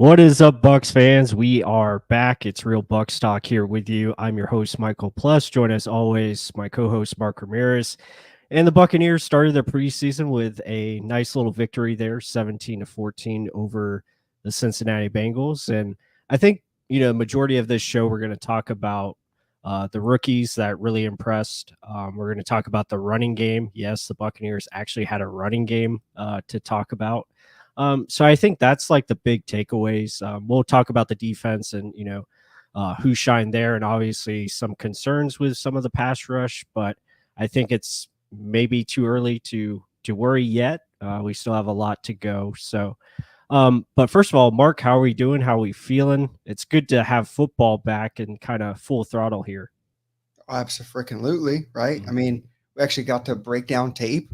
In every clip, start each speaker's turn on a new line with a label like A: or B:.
A: What is up, Bucs fans? We are back. It's Real Bucs Talk here with you. I'm your host, Michael Plus. Join as always, my co-host, Mark Ramirez. And the Buccaneers started their preseason with a nice little victory there, 17-14 over the Cincinnati Bengals. And I think, the majority of this show, we're going to talk about the rookies that really impressed. We're going to talk about the running game. Yes, the Buccaneers actually had a running game to talk about. So I think that's like the big takeaways. We'll talk about the defense and, who shined there, and obviously some concerns with some of the pass rush, but I think it's maybe too early to worry yet. We still have a lot to go. So, but first of all, Mark, how are we doing? How are we feeling? It's good to have football back and kind of full throttle here.
B: Absolutely, right? I mean, we actually got to break down tape,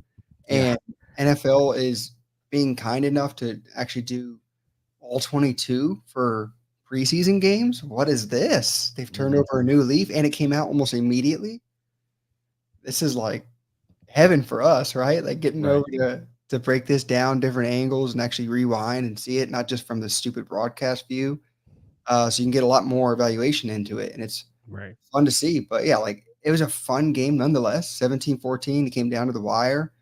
B: and NFL is being kind enough to actually do all 22 for preseason games. What is this? They've turned over a new leaf, and it came out almost immediately. This is like heaven for us, right? Like getting over to break this down, different angles, and actually rewind and see it, not just from the stupid broadcast view. So you can get a lot more evaluation into it, and it's fun to see. But yeah, like it was a fun game nonetheless. 17-14, it came down to the wire.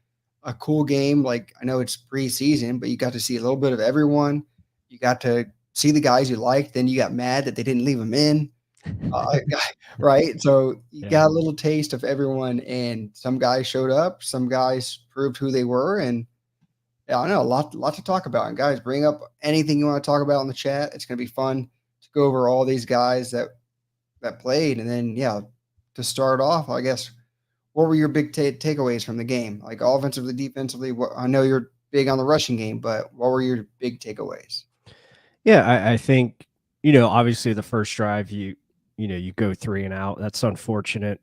B: A cool game. Like I know it's preseason, but you got to see a little bit of everyone. You got to see the guys you liked. Then you got mad that they didn't leave them in. Right? So you got a little taste of everyone, and some guys showed up. Some guys proved who they were, and I know a lot to talk about. And guys, bring up anything you want to talk about in the chat. It's going to be fun to go over all these guys that played, and then to start off, I guess. What were your big takeaways from the game? Like offensively, defensively? I know you're big on the rushing game, but what were your big takeaways?
A: Yeah, I think, obviously the first drive, you go 3 and out. That's unfortunate.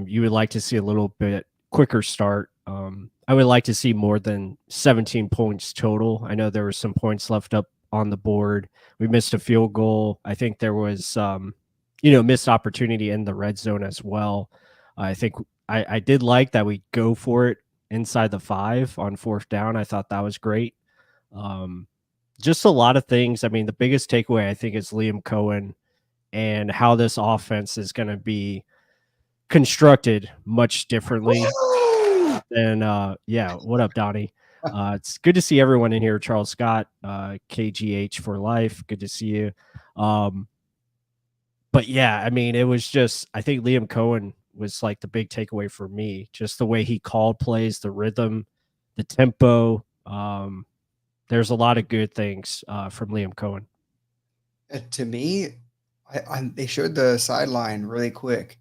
A: You would like to see a little bit quicker start. I would like to see more than 17 points total. I know there were some points left up on the board. We missed a field goal. I think there was, missed opportunity in the red zone as well. I think I did like that we go for it inside the 5 on 4th down. I thought that was great. Just a lot of things. I mean, the biggest takeaway, I think, is Liam Cohen and how this offense is going to be constructed much differently than, what up, Donnie? It's good to see everyone in here. Charles Scott, KGH for life. Good to see you. But yeah, I mean, it was just, I think Liam Cohen was like the big takeaway for me. Just the way he called plays, the rhythm, the tempo. There's a lot of good things from Liam Cohen.
B: To me, they showed the sideline really quick,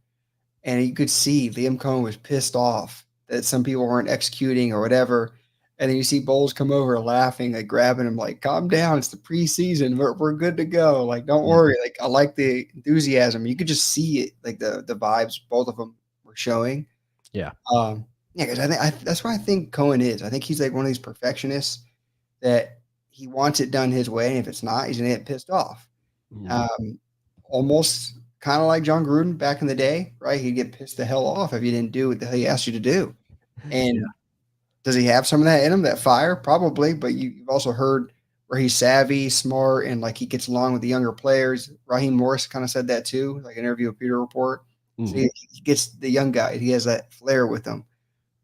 B: and you could see Liam Cohen was pissed off that some people weren't executing or whatever. And then you see Bowles come over laughing, like grabbing him, like, calm down. It's the preseason. We're good to go. Like, don't worry. Like, I like the enthusiasm. You could just see it, like the vibes both of them were showing.
A: Yeah.
B: Because I think that's what I think Cohen is. I think he's like one of these perfectionists that he wants it done his way. And if it's not, he's going to get pissed off. Almost kind of like John Gruden back in the day, right? He'd get pissed the hell off if you didn't do what the hell he asked you to do. And does he have some of that in him, that fire? Probably, but you've also heard where he's savvy, smart, and like he gets along with the younger players. Raheem Morris kind of said that too, like an interview with Peter Report. So he gets the young guy. He has that flair with him.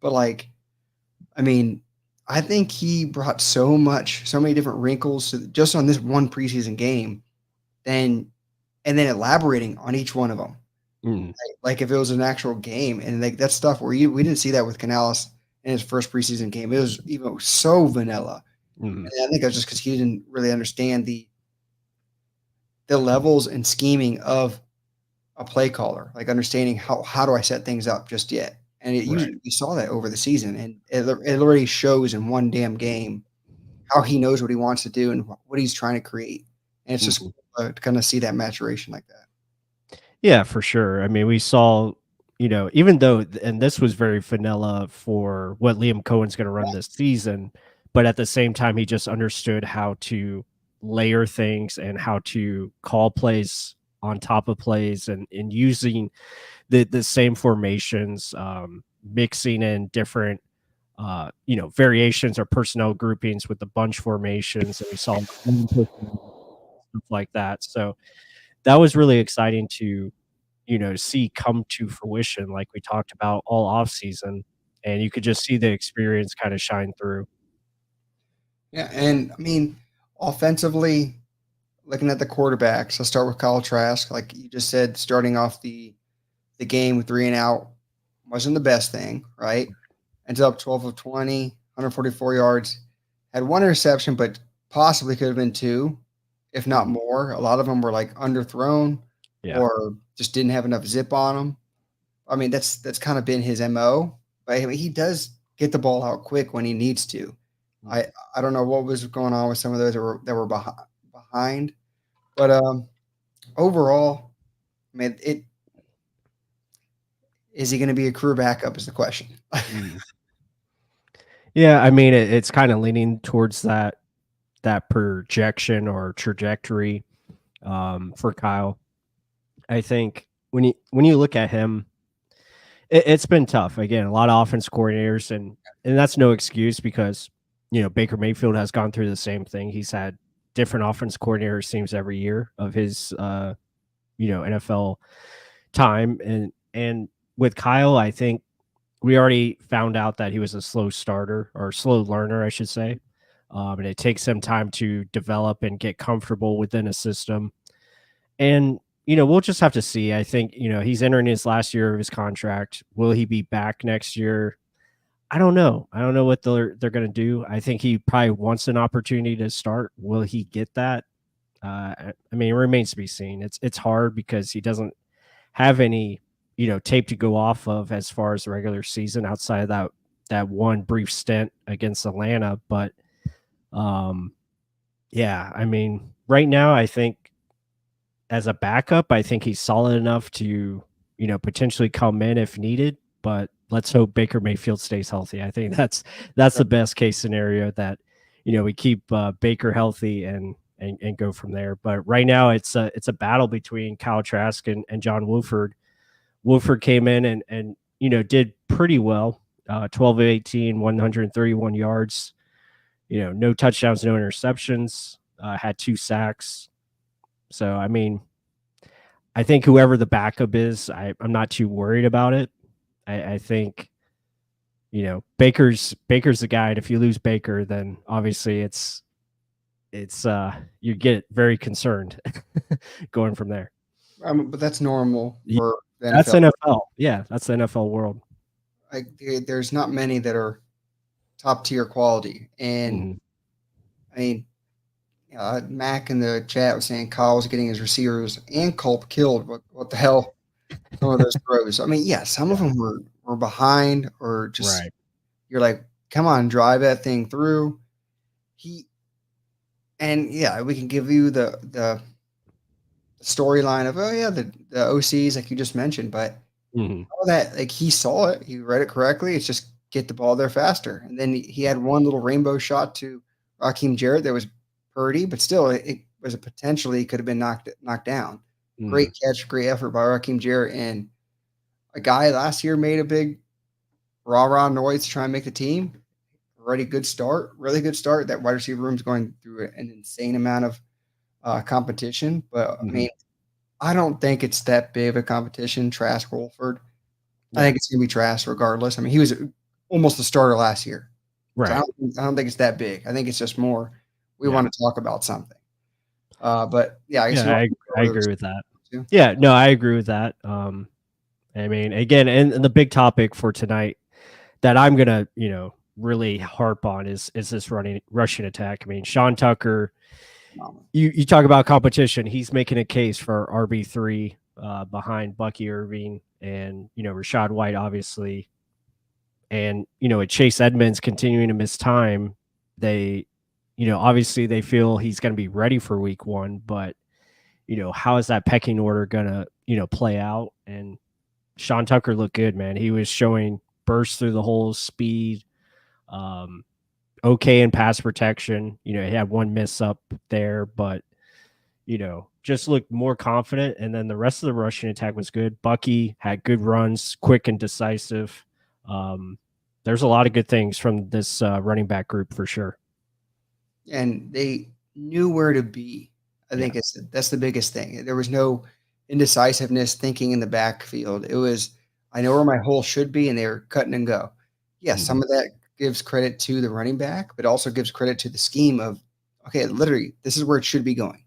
B: But like, I mean, I think he brought so many different wrinkles just on this one preseason game, and then elaborating on each one of them. Like if it was an actual game, and like that stuff where we didn't see that with Canales in his first preseason game. It was even so vanilla. And I think it was just because he didn't really understand the levels and scheming of a play caller, like understanding how do I set things up just yet. And you saw that over the season, and it already shows in one damn game how he knows what he wants to do and what he's trying to create. And it's just to kind of see that maturation like that.
A: Yeah, for sure. I mean, we saw, even though, and this was very vanilla for what Liam Cohen's going to run this season, but at the same time, he just understood how to layer things and how to call plays on top of plays and using the same formations, mixing in different, variations or personnel groupings with the bunch formations. And we saw stuff like that. So that was really exciting to, see come to fruition like we talked about all off season, and you could just see the experience kind of shine through.
B: Yeah, and I mean, offensively, looking at the quarterbacks, I'll start with Kyle Trask. Like you just said, starting off the game with 3 and out wasn't the best thing, right? Ended up 12 of 20, 144 yards. Had one interception, but possibly could have been two, if not more. A lot of them were like underthrown
A: Yeah.
B: or just didn't have enough zip on them. I mean, that's kind of been his MO. But I mean, he does get the ball out quick when he needs to.
A: Mm.
B: I don't know what was going on with some of those that were behind, but overall, I mean, it is he going to be a career backup is the question.
A: Mm. Yeah, I mean, it's kind of leaning towards that projection or trajectory for Kyle. I think when you look at him, it's been tough. Again, a lot of offense coordinators, and that's no excuse because Baker Mayfield has gone through the same thing. He's had different offense coordinators seems every year of his NFL time, and with Kyle, I think we already found out that he was a slow starter or slow learner, I should say. And it takes him time to develop and get comfortable within a system. And, we'll just have to see. I think, he's entering his last year of his contract. Will he be back next year? I don't know. I don't know what they're going to do. I think he probably wants an opportunity to start. Will he get that? I mean, it remains to be seen. It's hard because he doesn't have any tape to go off of as far as the regular season outside of that one brief stint against Atlanta. But yeah, I mean, right now I think as a backup, I think he's solid enough to potentially come in if needed. But let's hope Baker Mayfield stays healthy. I think that's the best case scenario, that we keep Baker healthy and go from there. But right now it's a battle between Kyle Trask and John Wolford. Wolford came in and did pretty well. 12 of 18, 131 yards. No touchdowns, no interceptions. Had 2 sacks. So I mean, I think whoever the backup is, I'm not too worried about it. I think Baker's the guy, and if you lose Baker, then obviously it's you get very concerned going from there.
B: But that's normal for the
A: That's
B: NFL.
A: NFL. Yeah, that's the NFL world.
B: Like there's not many that are top tier quality, and
A: Mhm.
B: I mean, Mac in the chat was saying Kyle's getting his receivers and Culp killed. What the hell? Some of those throws. I mean, yeah, some of
A: Yeah.
B: them were behind or just
A: Right.
B: you're like, come on, drive that thing through. And yeah, we can give you the storyline of the OCs like you just mentioned, but
A: Mhm.
B: all that like he saw it, he read it correctly. It's just get the ball there faster. And then he had one little rainbow shot to Raheem Jarrett that was Purdy, but still it was a potentially could have been knocked down.
A: Mhm.
B: Great catch, great effort by Raheem Jarrett, and a guy last year made a big rah-rah noise to try and make the team. Already good start, really good start. That wide receiver room is going through an insane amount of competition, but I
A: Mhm.
B: mean, I don't think it's that big of a competition. Trask Wolford, I
A: Yeah.
B: think it's gonna be Trask regardless. I mean, he was almost the starter last year, so
A: Right.
B: I don't think it's that big. I think it's just more we
A: Yeah.
B: want to talk about something. But yeah, I guess
A: Yeah,
B: you want
A: I
B: to go
A: I
B: over
A: agree
B: those
A: with that.
B: too.
A: Yeah, no, I agree with that. I mean, again, and the big topic for tonight that I'm gonna, really harp on is this rushing attack. I mean, Sean Tucker, you talk about competition. He's making a case for RB3 behind Bucky Irving and Rashad White, obviously, and with Chase Edmonds continuing to miss time, they, obviously they feel he's going to be ready for Week 1, but how is that pecking order gonna play out? And Sean Tucker looked good, man. He was showing burst through the holes, speed, um, okay in pass protection. He had one miss up there, but just looked more confident. And then the rest of the rushing attack was good. Bucky had good runs, quick and decisive. There's a lot of good things from this running back group for sure.
B: And they knew where to be. I think that's the biggest thing. There was no indecisiveness thinking in the backfield. It was, I know where my hole should be, and they were cutting and go. Yes, some of that gives credit to the running back, but also gives credit to the scheme of, okay, literally, this is where it should be going.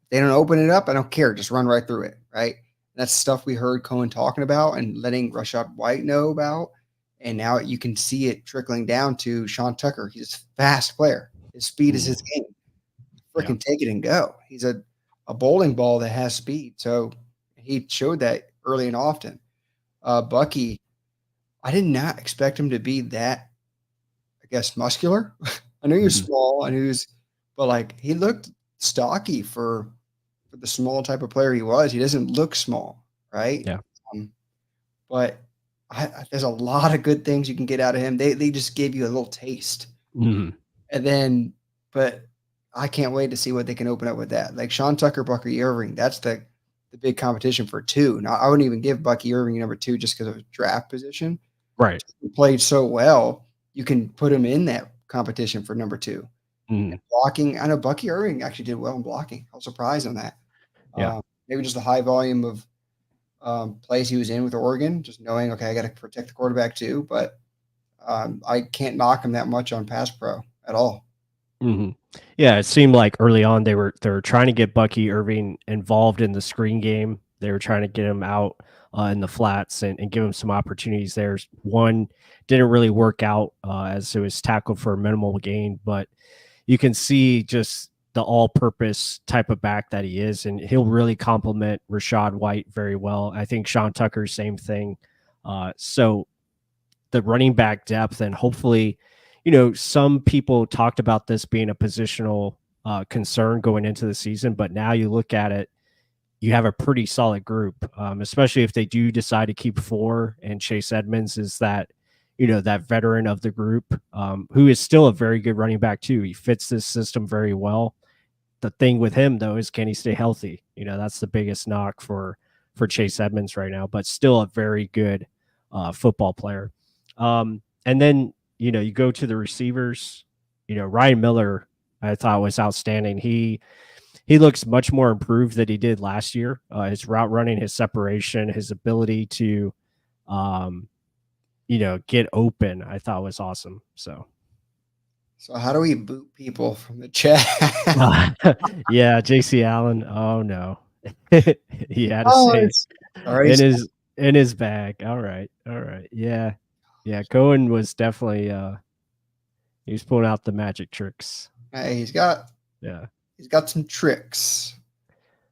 B: If they don't open it up, I don't care. Just run right through it, right? That's stuff we heard Cohen talking about and letting Rashad White know about. And now you can see it trickling down to Sean Tucker. He's a fast player. His speed is his game. Freaking take it and go. He's a bowling ball that has speed. So he showed that early and often. Bucky, I did not expect him to be that, I guess, muscular. I knew he was small. I knew he was, but like he looked stocky for the small type of player he was. He doesn't look small, right?
A: Yeah.
B: But there's a lot of good things you can get out of him. They just gave you a little taste. And then, but I can't wait to see what they can open up with that. Like Sean Tucker, Bucky Irving, that's the big competition for 2. Now, I wouldn't even give Bucky Irving number 2 just because of his draft position.
A: Right.
B: He played so well, you can put him in that competition for number 2. Blocking, I know Bucky Irving actually did well in blocking. I was surprised on that.
A: Yeah.
B: Maybe just the high volume of plays he was in with Oregon, just knowing, okay, I got to protect the quarterback too. But I can't knock him that much on pass pro at all.
A: Yeah, it seemed like early on they were trying to get Bucky Irving involved in the screen game. They were trying to get him out in the flats and give him some opportunities. There's one didn't really work out as it was tackled for a minimal gain, but you can see just the all-purpose type of back that he is, and he'll really complement Rashad White very well. I think Sean Tucker, same thing. So the running back depth, and hopefully, some people talked about this being a positional concern going into the season, but now you look at it, you have a pretty solid group, especially if they do decide to keep 4, and Chase Edmonds is that, that veteran of the group, who is still a very good running back too. He fits this system very well. The thing with him though is, can he stay healthy? That's the biggest knock for Chase Edmonds right now, but still a very good football player. And then, you go to the receivers, Ryan Miller, I thought was outstanding. He looks much more improved than he did last year. His route running, his separation, his ability to, get open, I thought was awesome. So
B: how do we boot people from the chat?
A: yeah, JC Allen. Oh no. He had to say in his bag. All right. Yeah. Cohen was definitely he was pulling out the magic tricks.
B: Hey, he's got some tricks.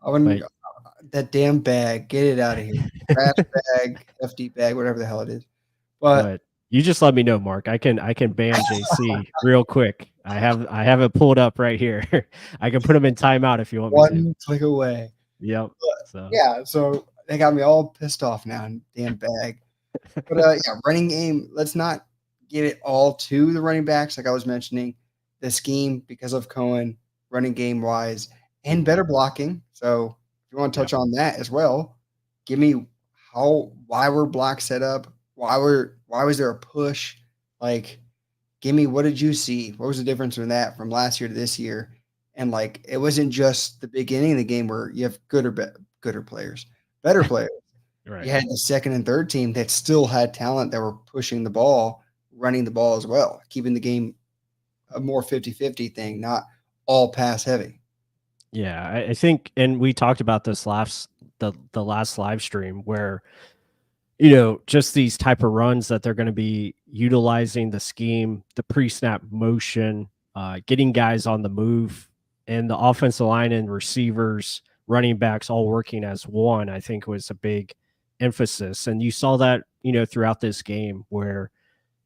B: I wouldn't that damn bag. Get it out of here. Trash bag, FD bag, whatever the hell it is. But
A: you just let me know, Mark. I can ban JC real quick. I have it pulled up right here. I can put him in timeout if you want me to.
B: One click away.
A: Yep.
B: So they got me all pissed off now. Damn bag. But running game. Let's not give it all to the running backs, like I was mentioning. The scheme, because of Cohen, running game wise, and better blocking. So if you want to touch on that as well, give me why were blocks set up? Why was there a push? Like, give me, what did you see? What was the difference in that from last year to this year? And like, it wasn't just the beginning of the game where you have better players. Right. You had the second and third team that still had talent that were pushing the ball, running the ball as well, keeping the game a more 50-50 thing, not all pass heavy.
A: Yeah, I think, and we talked about this the last live stream where, just these type of runs that they're going to be utilizing the scheme, the pre-snap motion, getting guys on the move, and the offensive line and receivers, running backs all working as one, I think was a big emphasis. And you saw that, throughout this game where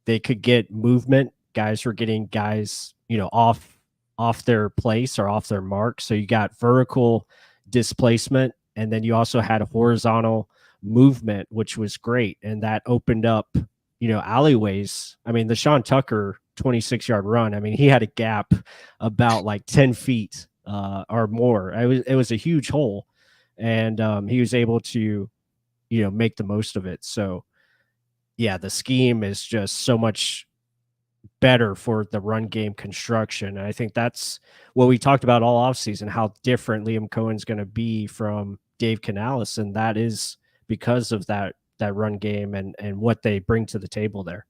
A: they could get movement. Guys were getting guys, off their place or off their mark. So you got vertical displacement, and then you also had horizontal movement, which was great. And that opened up, alleyways. I mean, the Sean Tucker 26-yard run, I mean, he had a gap about like 10 feet or more. It was a huge hole. And he was able to, make the most of it. So, yeah, the scheme is just so much better for the run game construction. And I think that's what we talked about all offseason, how different Liam Cohen's going to be from Dave Canales, and that is because of that run game and what they bring to the table there.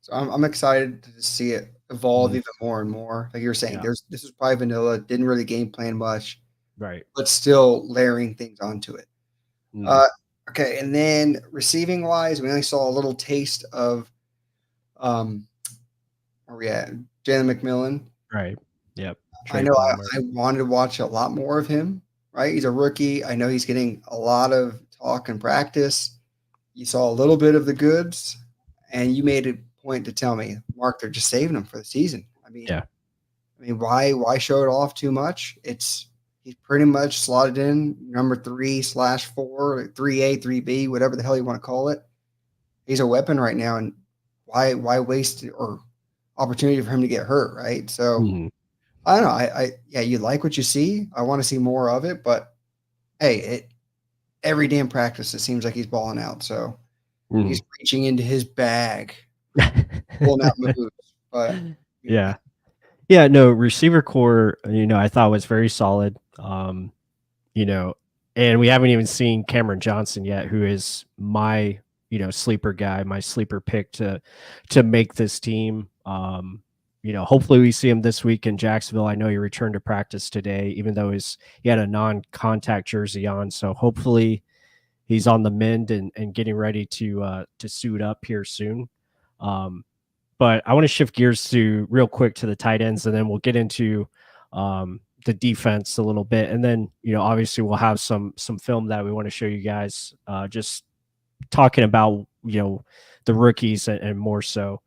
B: So I'm excited to see it evolve even more and more. Like you were saying, this is probably vanilla, didn't really game plan much,
A: right?
B: But still layering things onto it. Okay, and then receiving wise, we only saw a little taste of where we at? Jalen McMillan.
A: Right. Yep.
B: I know I wanted to watch a lot more of him, right? He's a rookie. I know he's getting a lot of talk in practice. You saw a little bit of the goods, and you made a point to tell me, Mark, they're just saving him for the season. I mean, why show it off too much? He's pretty much slotted in number 3/4, 3A, 3B, whatever the hell you want to call it. He's a weapon right now, and why waste or opportunity for him to get hurt, right? So I don't know. You like what you see. I want to see more of it, but hey, every damn practice it seems like he's balling out. So he's reaching into his bag, pulling out moves. But
A: yeah. No, receiver core, I thought was very solid. And we haven't even seen Cameron Johnson yet, who is my, sleeper guy, my sleeper pick to make this team. Hopefully we see him this week in Jacksonville. I know he returned to practice today, even though he had a non-contact jersey on. So hopefully he's on the mend and getting ready to suit up here soon. But I want to shift gears real quick to the tight ends, and then we'll get into the defense a little bit. And then, obviously we'll have some film that we want to show you guys, just talking about, the rookies and more so.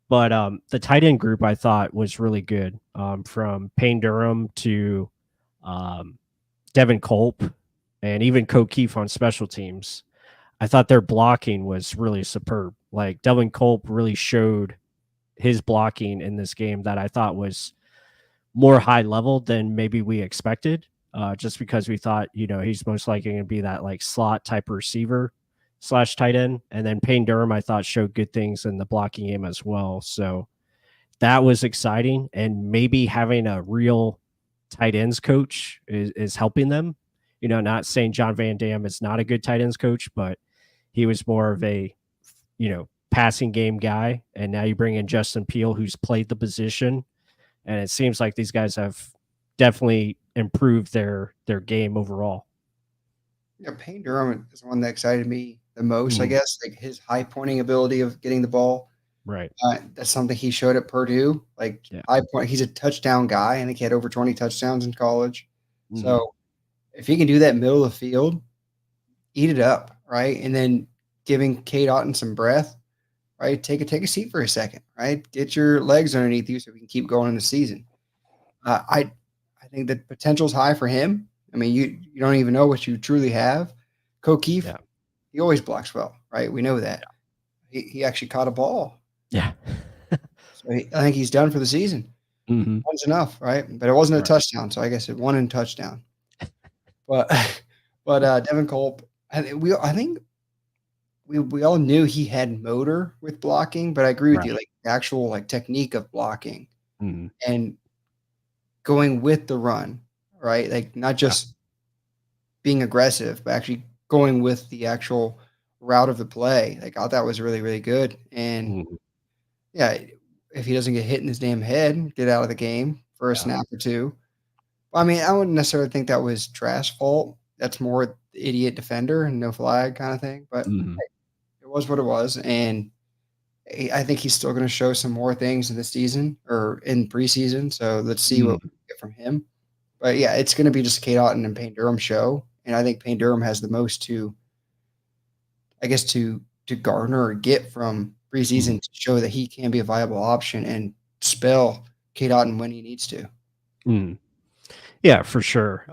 A: But the tight end group I thought was really good, from Payne Durham to Devin Culp and even Ko Keefe on special teams. I thought their blocking was really superb. Like Devin Culp really showed his blocking in this game that I thought was more high level than maybe we expected, just because we thought, he's most likely going to be that like slot type receiver / tight end. And then Payne Durham, I thought, showed good things in the blocking game as well. So that was exciting. And maybe having a real tight ends coach is helping them. Not saying John Van Dam is not a good tight ends coach, but he was more of a, passing game guy. And now you bring in Justin Peele, who's played the position. And it seems like these guys have definitely improved their game overall.
B: Yeah, Payne Durham is the one that excited me the most, I guess. Like his high pointing ability of getting the ball.
A: Right.
B: That's something he showed at Purdue. High point. He's a touchdown guy. I think he had over 20 touchdowns in college. So if he can do that middle of the field, eat it up, right? And then giving Cade Otton some breath, right? Take a seat for a second, right? Get your legs underneath you so we can keep going in the season. I think the potential's high for him. I mean, you don't even know what you truly have. Ko Keefe, he always blocks well, right? We know that. Yeah. He actually caught a ball.
A: Yeah.
B: So I think he's done for the season. One's enough, right? But it wasn't a touchdown, so I guess it won in touchdown. But Devin Culp, I think we all knew he had motor with blocking, but I agree with you, like the actual like technique of blocking and going with the run, right? Like not just being aggressive, but actually going with the actual route of the play. Like I thought that was really, really good. And if he doesn't get hit in his damn head, get out of the game for a snap or two. I mean, I wouldn't necessarily think that was Trask's fault. That's more the idiot defender and no flag kind of thing. But it was what it was. And I think he's still going to show some more things in the season or in preseason. So let's see what we get from him. But yeah, it's going to be just Cade Otton and Payne Durham show. And I think Payne Durham has the most to garner or get from preseason to show that he can be a viable option and spell Cade Otton when he needs to.
A: Yeah, for sure.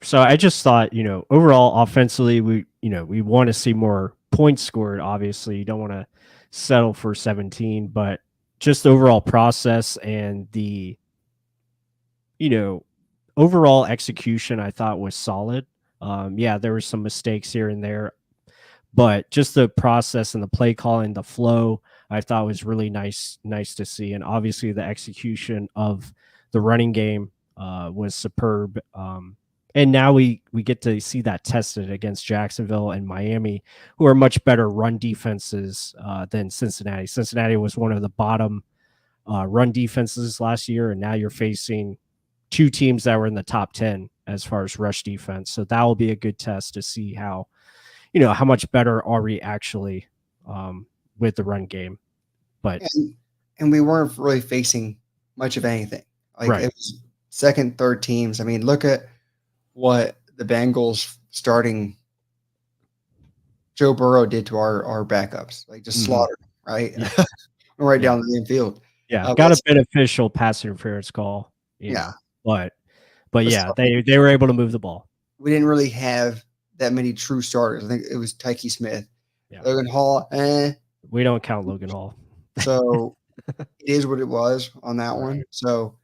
A: So I just thought, overall offensively, we want to see more points scored. Obviously, you don't want to settle for 17, but just the overall process and the, overall execution, I thought was solid. There were some mistakes here and there, but just the process and the play calling, the flow, I thought was really nice to see. And obviously the execution of the running game was superb. And now we get to see that tested against Jacksonville and Miami, who are much better run defenses than Cincinnati. Cincinnati was one of the bottom run defenses last year, and now you're facing two teams that were in the top 10 as far as rush defense. So that will be a good test to see how much better are we actually with the run game. But
B: and we weren't really facing much of anything. Like
A: right.
B: It was second, third teams. I mean, look at what the Bengals starting Joe Burrow did to our backups, like just slaughtered, right?
A: Yeah.
B: right down the main field.
A: Yeah, got a beneficial pass interference call,
B: yeah.
A: But yeah, they were able to move the ball.
B: We didn't really have that many true starters. I think it was Tyke Smith, Logan Hall.
A: We don't count Logan Hall.
B: So it is what it was on that one. So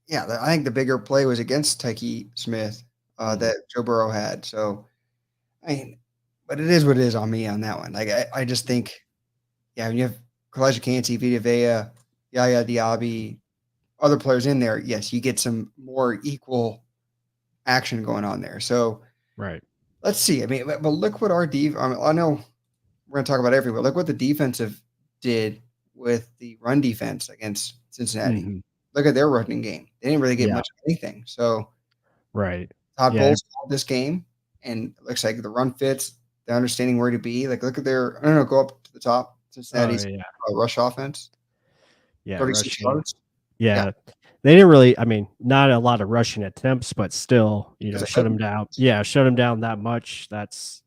B: yeah, I think the bigger play was against Tyke Smith that Joe Burrow had. So I mean, but it is what it is on me on that one. Like I just think, when you have Kalijah Kancey, Vita Vea, Yaya Diaby, other players in there, yes, you get some more equal action going on there. So let's see. I mean, but look what our I know we're going to talk about everywhere. Look what the defensive did with the run defense against Cincinnati. Look at their running game. They didn't really get much of anything. So Todd Bowles called this game, and it looks like the run fits. They're understanding where to be. Like, look at their go up to the top. Cincinnati's rush offense.
A: Yeah,
B: 36 yards.
A: Yeah. They didn't really, I mean, not a lot of rushing attempts, but still, shut them down. Yeah, shut them down that much. That's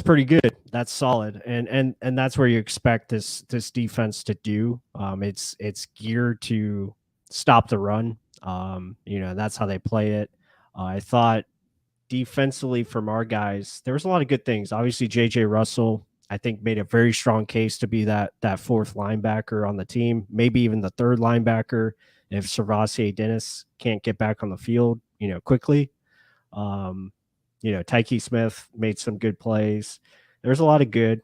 A: pretty good. That's solid. And that's where you expect this defense to do. It's geared to stop the run. That's how they play it. I thought defensively from our guys, there was a lot of good things. Obviously, JJ Russell, I think, made a very strong case to be that fourth linebacker on the team, maybe even the third linebacker if Servassier Dennis can't get back on the field, quickly. Tyke Smith made some good plays. There's a lot of good.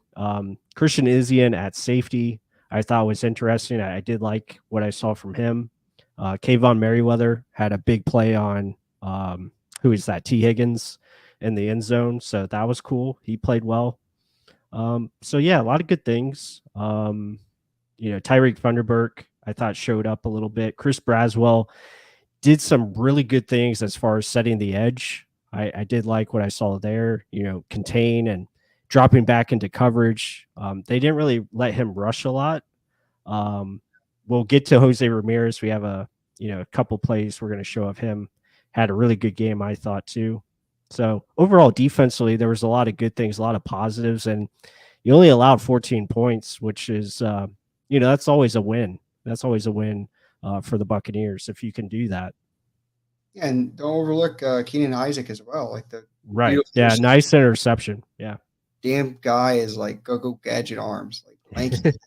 A: Christian Izien at safety, I thought was interesting. I did like what I saw from him. Kayvon Merriweather had a big play on who is that? T. Higgins in the end zone. So that was cool. He played well. So yeah, a lot of good things. Tyreek Thunderberg, I thought showed up a little bit. Chris Braswell did some really good things as far as setting the edge. I did like what I saw there, contain and dropping back into coverage. They didn't really let him rush a lot. We'll get to Jose Ramirez. We have a couple plays we're going to show of him. Had a really good game, I thought, too. So overall, defensively, there was a lot of good things, a lot of positives, and you only allowed 14 points, which is, that's always a win. That's always a win for the Buccaneers if you can do that.
B: And don't overlook Keenan Isaac as well. Like
A: nice interception. Yeah,
B: damn guy is like go gadget arms, like lanky.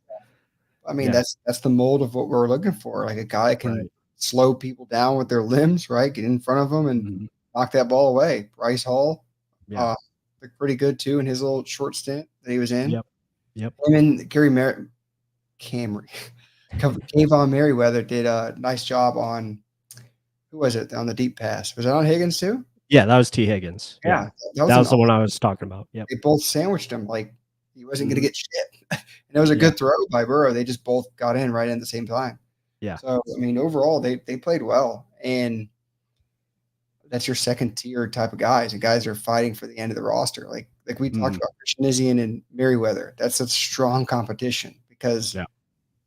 B: I mean, that's the mold of what we're looking for. Like a guy can slow people down with their limbs, right? Get in front of them and knock that ball away. Bryce Hall, looked pretty good too in his little short stint that he was in.
A: Yep.
B: And then Kayvon Merriweather did a nice job on, who was it, on the deep pass? Was it on Higgins too?
A: Yeah, that was T. Higgins.
B: Yeah.
A: That was the one I was talking about. Yeah.
B: They both sandwiched him like he wasn't going to get shit. And it was a good throw by Burrow. They just both got in right at the same time.
A: Yeah.
B: So, I mean, overall, they played well. And that's your second tier type of guys. And guys are fighting for the end of the roster. Like we talked about Christian Izien and Merriweather. That's a strong competition because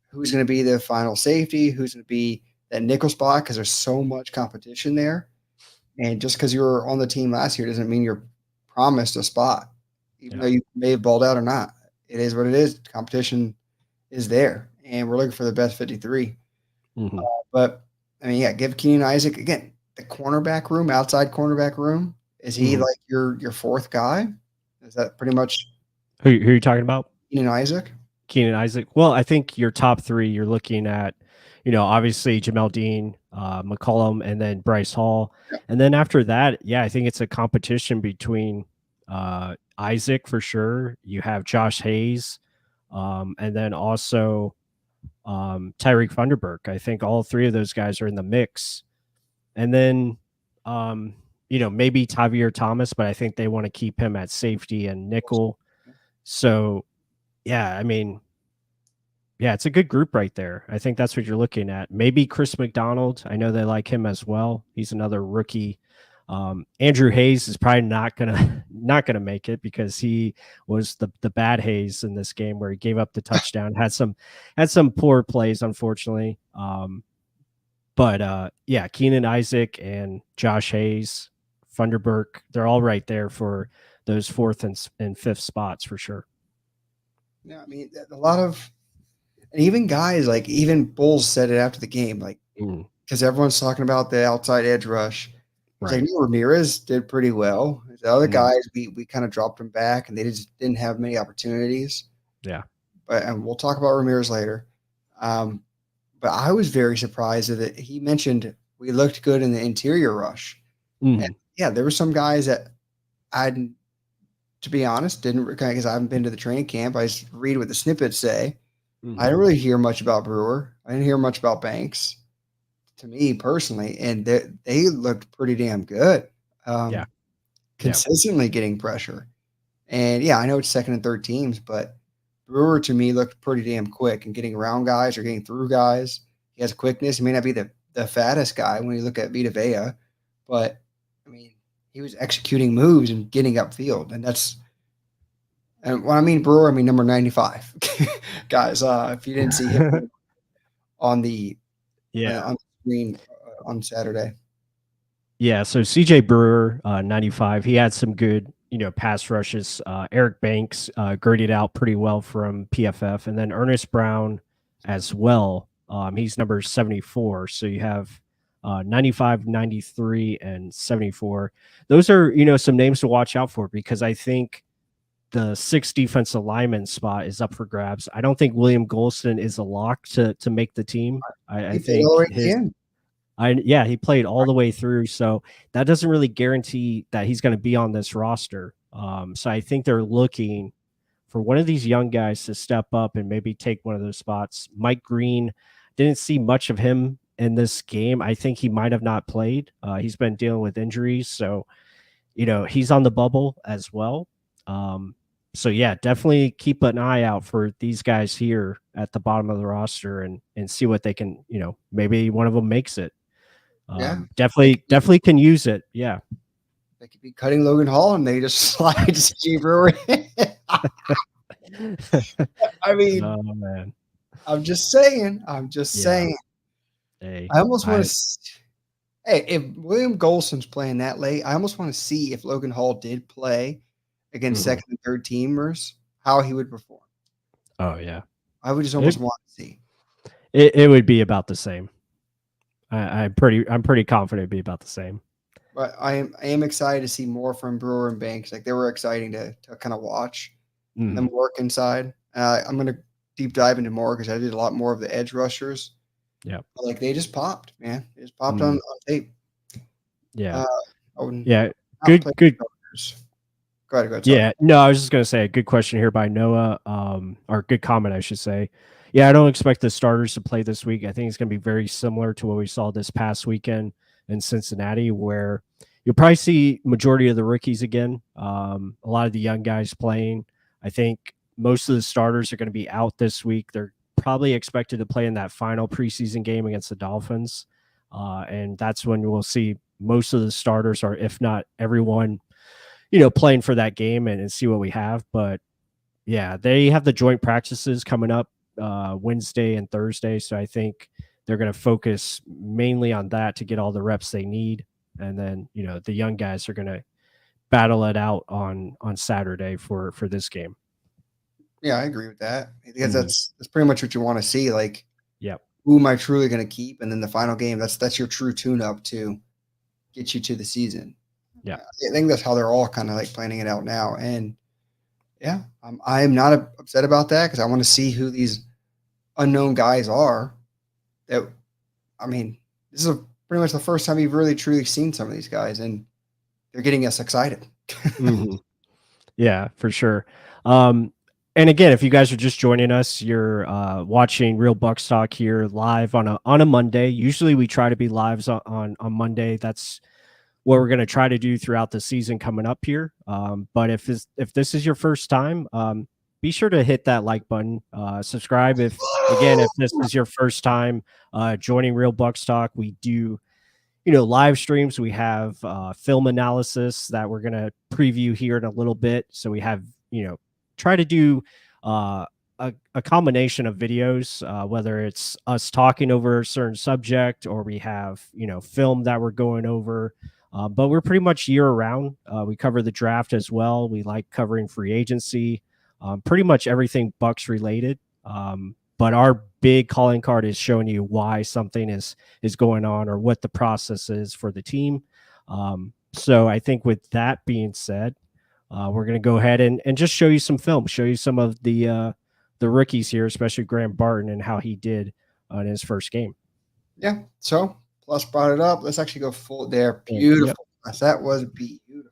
B: who's going to be the final safety? Who's going to be that nickel spot? Because there's so much competition there. And just because you were on the team last year doesn't mean you're promised a spot, even though you may have balled out or not. It is what it is. Competition is there. And we're looking for the best 53. But, I mean, give Keenan Isaac, again, the cornerback room, outside cornerback room. Is he like your fourth guy? Is that pretty much
A: who are you talking about?
B: Keenan Isaac?
A: Keenan Isaac. Well, I think your top three, you're looking at, obviously Jamel Dean, McCollum, and then Bryce Hall. And then after that, I think it's a competition between Isaac for sure. You have Josh Hayes, and then also Tyreek Thunderberg. I think all three of those guys are in the mix. And then, maybe Tavier Thomas, but I think they want to keep him at safety and nickel. So, yeah, I mean, yeah, it's a good group right there. I think that's what you're looking at. Maybe Chris McDonald. I know they like him as well. He's another rookie. Andrew Hayes is probably not gonna make it because he was the bad Hayes in this game where he gave up the touchdown. had some poor plays, unfortunately. But yeah, Keenan Isaac and Josh Hayes, Thunderberg, they're all right there for those fourth and fifth spots for sure.
B: Yeah, I mean, a lot of, and even guys like even Bulls said it after the game, like because everyone's talking about the outside edge rush. It's like Ramirez did pretty well. The other guys, we kind of dropped them back, and they just didn't have many opportunities.
A: Yeah,
B: and we'll talk about Ramirez later. But I was very surprised that he mentioned we looked good in the interior rush. And yeah, there were some guys that I, to be honest, didn't, because I haven't been to the training camp. I just read what the snippets say. I didn't really hear much about Brewer. I didn't hear much about Banks, to me personally, and they looked pretty damn good. Consistently getting pressure. And yeah, I know it's second and third teams, but Brewer to me looked pretty damn quick and getting around guys or getting through guys. He has quickness. He may not be the fattest guy when you look at Vita Vea, but I mean, he was executing moves and getting upfield. And when I mean Brewer, I mean number 95. Guys, if you didn't see him on the screen on Saturday.
A: Yeah, so CJ Brewer, 95, he had some good, pass rushes. Eric Banks graded out pretty well from PFF, and then Ernest Brown as well. He's number 74. So you have 95, 93, and 74. Those are, some names to watch out for because I think the sixth defensive lineman spot is up for grabs. I don't think William Golston is a lock to make the team. I think he played all the way through, so that doesn't really guarantee that he's going to be on this roster. So I think they're looking for one of these young guys to step up and maybe take one of those spots. Mike Green, didn't see much of him in this game. I think he might have not played. He's been dealing with injuries, so he's on the bubble as well. So yeah, definitely keep an eye out for these guys here at the bottom of the roster and see what they can, maybe one of them makes it. Definitely can use it. Yeah.
B: They could be cutting Logan Hall and they just slide CJ Brewer in. I mean,
A: oh man.
B: I'm just saying.
A: Hey,
B: I almost want to. Hey, if William Golson's playing that late, I almost want to see if Logan Hall did play against second and third teamers, how he would perform.
A: Oh yeah,
B: I would just almost want to see.
A: It would be about the same. I'm pretty confident it'd be about the same.
B: But I am excited to see more from Brewer and Banks. Like they were exciting to kind of watch them work inside. I'm gonna deep dive into more because I did a lot more of the edge rushers.
A: Yeah,
B: like they just popped, man. They just popped on tape.
A: Yeah, Good.
B: Go ahead.
A: Yeah, no, I was just gonna say a good question here by Noah, or good comment, I should say. Yeah, I don't expect the starters to play this week. I think it's gonna be very similar to what we saw this past weekend in Cincinnati, where you'll probably see majority of the rookies again. A lot of the young guys playing. I think most of the starters are going to be out this week. They're probably expected to play in that final preseason game against the Dolphins, and that's when we'll see most of the starters, or if not everyone, playing for that game and see what we have. But yeah, they have the joint practices coming up Wednesday and Thursday. So I think they're going to focus mainly on that to get all the reps they need. And then, the young guys are going to battle it out on Saturday for this game.
B: Yeah, I agree with that. Because that's pretty much what you want to see. Like,
A: yep.
B: Who am I truly going to keep? And then the final game, that's your true tune-up to get you to the season.
A: Yeah,
B: I think that's how they're all kind of like planning it out now. And yeah, I am not upset about that because I want to see who these unknown guys are. That, I mean, this is pretty much the first time you've really truly seen some of these guys, and they're getting us excited.
A: Yeah, for sure. And again, if you guys are just joining us, you're watching Real Bucks Talk here live on a Monday. Usually, we try to be lives on Monday. That's what we're going to try to do throughout the season coming up here. But if this is your first time, be sure to hit that like button. Subscribe if this is your first time joining Real Bucks Talk. We do live streams. We have film analysis that we're going to preview here in a little bit. So we have, try to do a combination of videos, whether it's us talking over a certain subject or we have, film that we're going over. But we're pretty much year round. We cover the draft as well. We like covering free agency, pretty much everything Bucks related. But our big calling card is showing you why something is going on or what the process is for the team. So I think with that being said, we're going to go ahead and just show you some film, show you some of the rookies here, especially Graham Barton and how he did in his first game.
B: Yeah. So Plus brought it up. Let's actually go full there. Beautiful. Yep. That was beautiful.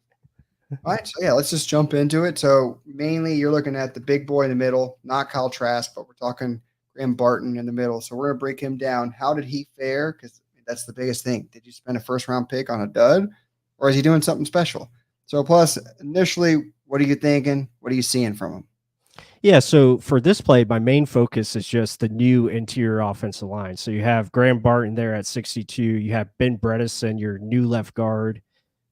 B: All right. So yeah, let's just jump into it. So mainly you're looking at the big boy in the middle, not Kyle Trask, but we're talking Graham Barton in the middle. So we're going to break him down. How did he fare? Because that's the biggest thing. Did you spend a first round pick on a dud or is he doing something special? So Plus, initially, what are you thinking? What are you seeing from him?
A: Yeah, so for this play, my main focus is just the new interior offensive line. So you have Graham Barton there at 62. You have Ben Bredesen, your new left guard.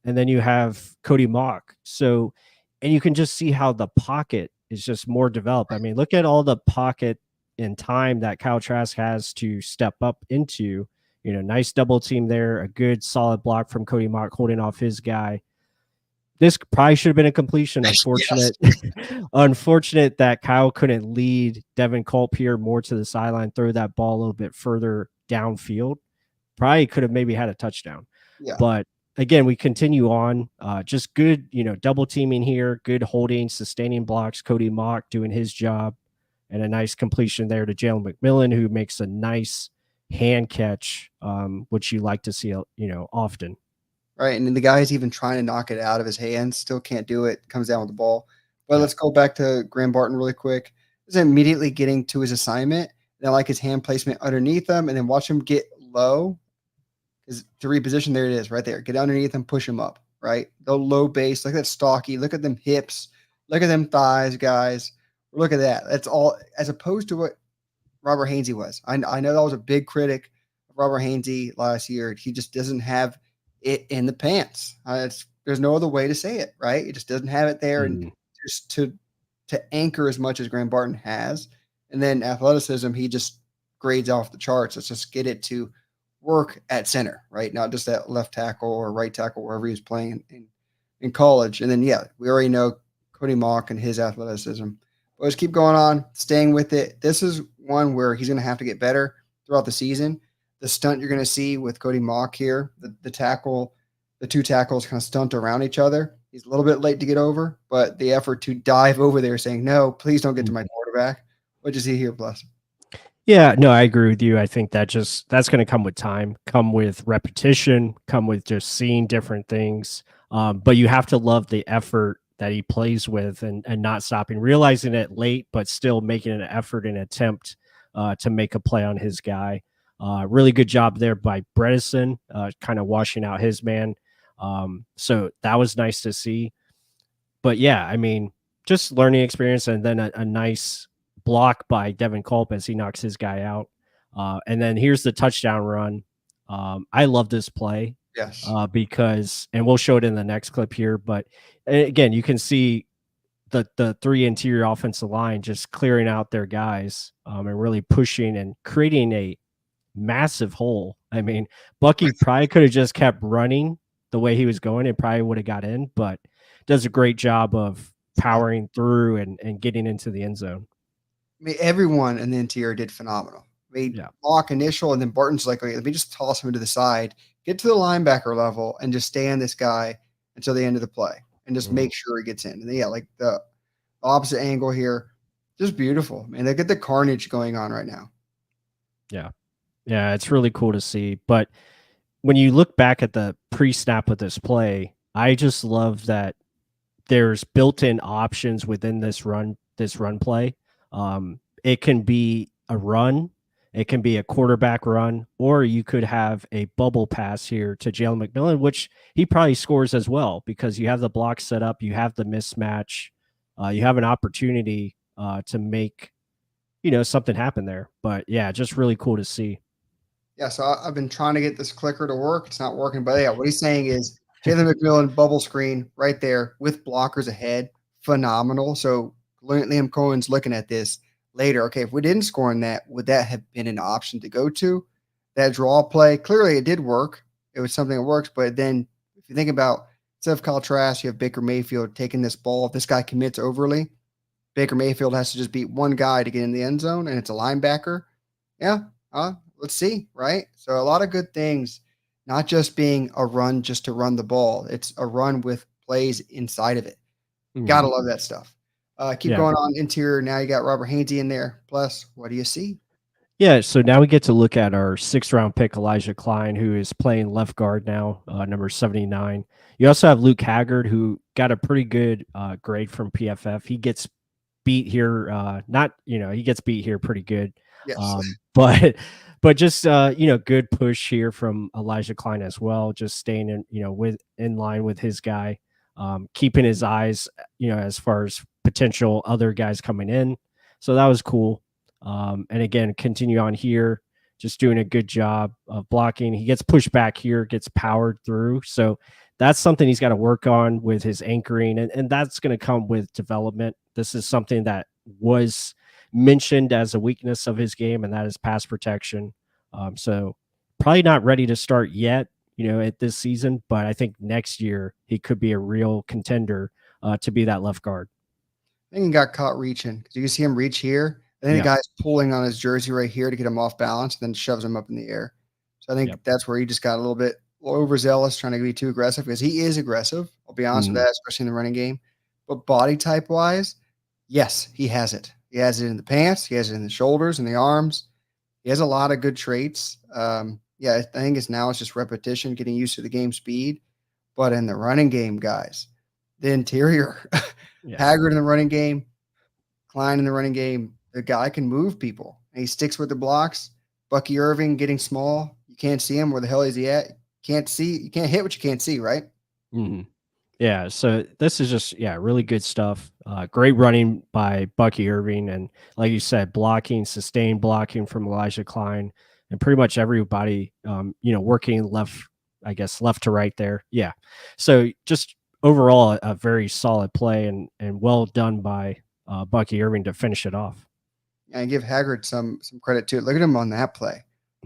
A: And then you have Cody Mock. So, and you can just see how the pocket is just more developed. I mean, look at all the pocket and time that Kyle Trask has to step up into. Nice double team there, a good solid block from Cody Mock holding off his guy. This probably should have been a completion. Unfortunate, unfortunate that Kyle couldn't lead Devin Culp here more to the sideline, throw that ball a little bit further downfield. Probably could have maybe had a touchdown.
B: Yeah.
A: But again, we continue on. Just good, double teaming here, good holding, sustaining blocks. Cody Mock doing his job, and a nice completion there to Jalen McMillan, who makes a nice hand catch, which you like to see, often.
B: Right. And then the guy is even trying to knock it out of his hands, still can't do it, comes down with the ball. But let's go back to Graham Barton really quick. He's immediately getting to his assignment. And I like his hand placement underneath him, and then watch him get low. Is to reposition. There it is, right there. Get underneath him, push him up, right? The low base. Look at that stocky. Look at them hips. Look at them thighs, guys. Look at that. That's all as opposed to what Robert Hainsey was. I know that was a big critic of Robert Hainsey last year. He just doesn't have it in the pants. There's no other way to say it, right? It just doesn't have it there. And just to anchor as much as Graham Barton has. And then athleticism, he just grades off the charts. Let's just get it to work at center, right? Not just that left tackle or right tackle, wherever he was playing in college. And then, yeah, we already know Cody Mock and his athleticism. But let's keep going on, staying with it. This is one where he's going to have to get better throughout the season. The stunt you're going to see with Cody Mock here, the two tackles kind of stunt around each other. He's a little bit late to get over, but the effort to dive over there saying, no, please don't get to my quarterback. What did you see here, Bless?
A: Yeah, no, I agree with you. I think that's going to come with time, come with repetition, come with just seeing different things. But you have to love the effort that he plays with and not stopping, realizing it late, but still making an effort and attempt to make a play on his guy. Really good job there by Bredesen, kind of washing out his man. So that was nice to see. But yeah, I mean, just learning experience and then a nice block by Devin Culp as he knocks his guy out. And then here's the touchdown run. I love this play.
B: Yes.
A: Because, and we'll show it in the next clip here, but again, you can see the three interior offensive line just clearing out their guys and really pushing and creating a massive hole. I mean, Bucky probably could have just kept running the way he was going and probably would have got in, but does a great job of powering through and getting into the end zone.
B: I mean, everyone in the interior did phenomenal. I mean, Mock initial, and then Barton's like, let me just toss him to the side, get to the linebacker level, and just stay on this guy until the end of the play, and just make sure he gets in. And then, yeah, like the opposite angle here, just beautiful. Man, look at the carnage going on right now.
A: Yeah, it's really cool to see. But when you look back at the pre-snap of this play, I just love that there's built-in options within this run this run play. It can be a run, it can be a quarterback run, or you could have a bubble pass here to Jalen McMillan, which he probably scores as well because you have the block set up, you have the mismatch, you have an opportunity to make something happen there. But yeah, just really cool to see.
B: Yeah, so I've been trying to get this clicker to work. It's not working, but yeah, what he's saying is Jalen McMillan bubble screen right there with blockers ahead, phenomenal. So Liam Cohen's looking at this later. Okay, if we didn't score in that, would that have been an option to go to? That draw play, clearly it did work. It was something that works, but then if you think about instead of Kyle Trask, you have Baker Mayfield taking this ball. If this guy commits overly, Baker Mayfield has to just beat one guy to get in the end zone, and it's a linebacker. Yeah, let's see, right? So a lot of good things, not just being a run just to run the ball. It's a run with plays inside of it. Gotta love that stuff. Keep going on interior. Now you got Robert Hainsey in there. Plus, what do you see?
A: Yeah, so now we get to look at our 6th-round pick, Elijah Klein, who is playing left guard now, number 79. You also have Luke Haggard, who got a pretty good grade from PFF. He gets beat here, he gets beat here pretty good.
B: Yes.
A: But just good push here from Elijah Klein as well, just staying in line with his guy, keeping his eyes, as far as potential other guys coming in. So that was cool. And again, continue on here, just doing a good job of blocking. He gets pushed back here, gets powered through. So that's something he's got to work on with his anchoring, and that's going to come with development. This is something that was mentioned as a weakness of his game, and that is pass protection. So probably not ready to start yet, at this season, but I think next year he could be a real contender to be that left guard.
B: I think he got caught reaching because you can see him reach here. And then the guy's pulling on his jersey right here to get him off balance, and then shoves him up in the air. So I think that's where he just got a little bit overzealous, trying to be too aggressive, because he is aggressive. I'll be honest with that, especially in the running game. But body type wise, yes, he has it. He has it in the pants. He has it in the shoulders and the arms. He has a lot of good traits. I think it's just repetition, getting used to the game speed. But in the running game, guys, the interior, Haggard in the running game, Klein in the running game, the guy can move people. And he sticks with the blocks. Bucky Irving getting small. You can't see him. Where the hell is he at? Can't see. You can't hit what you can't see, right?
A: Mm-hmm. Yeah, so this is just really good stuff. Great running by Bucky Irving, and like you said, sustained blocking from Elijah Klein, and pretty much everybody, working left to right there. Yeah, so just overall a very solid play and well done by Bucky Irving to finish it off.
B: And give Haggard some credit too. Look at him on that play.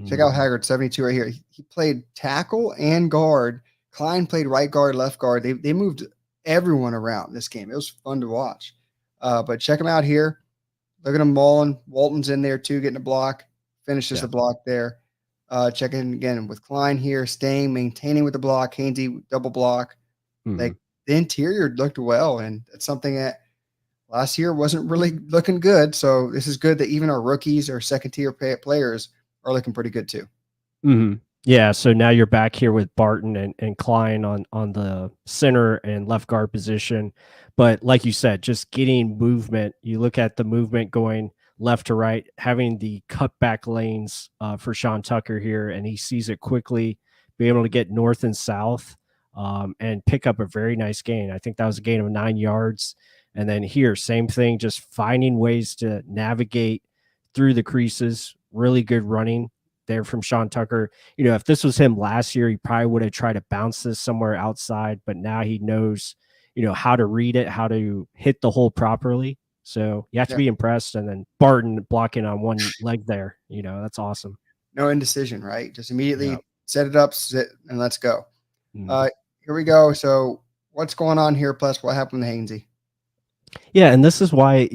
B: Check out Haggard, 72 right here. He played tackle and guard. Klein played right guard, left guard. They moved everyone around this game. It was fun to watch. But check him out here. Look at him mauling. Walton's in there too, getting a block. Finishes the block there. Check in again with Klein here, maintaining with the block. Hainsey double block. Like the interior looked well, and it's something that last year wasn't really looking good. So this is good that even our rookies or second-tier players are looking pretty good too.
A: Mm-hmm. Yeah, so now you're back here with Barton and Klein on the center and left guard position. But like you said, just getting movement. You look at the movement going left to right, having the cutback lanes for Sean Tucker here, and he sees it quickly, be able to get north and south and pick up a very nice gain. I think that was a gain of 9 yards. And then here, same thing, just finding ways to navigate through the creases. Really good running there from Sean Tucker. If this was him last year, he probably would have tried to bounce this somewhere outside, but now he knows, how to read it, how to hit the hole properly. So you have to be impressed. And then Barton blocking on one leg there, that's awesome.
B: No indecision, right? Just immediately set it up, sit, and let's go. Here we go. So what's going on here? Plus what happened to Hainsey?
A: Yeah, and this is why,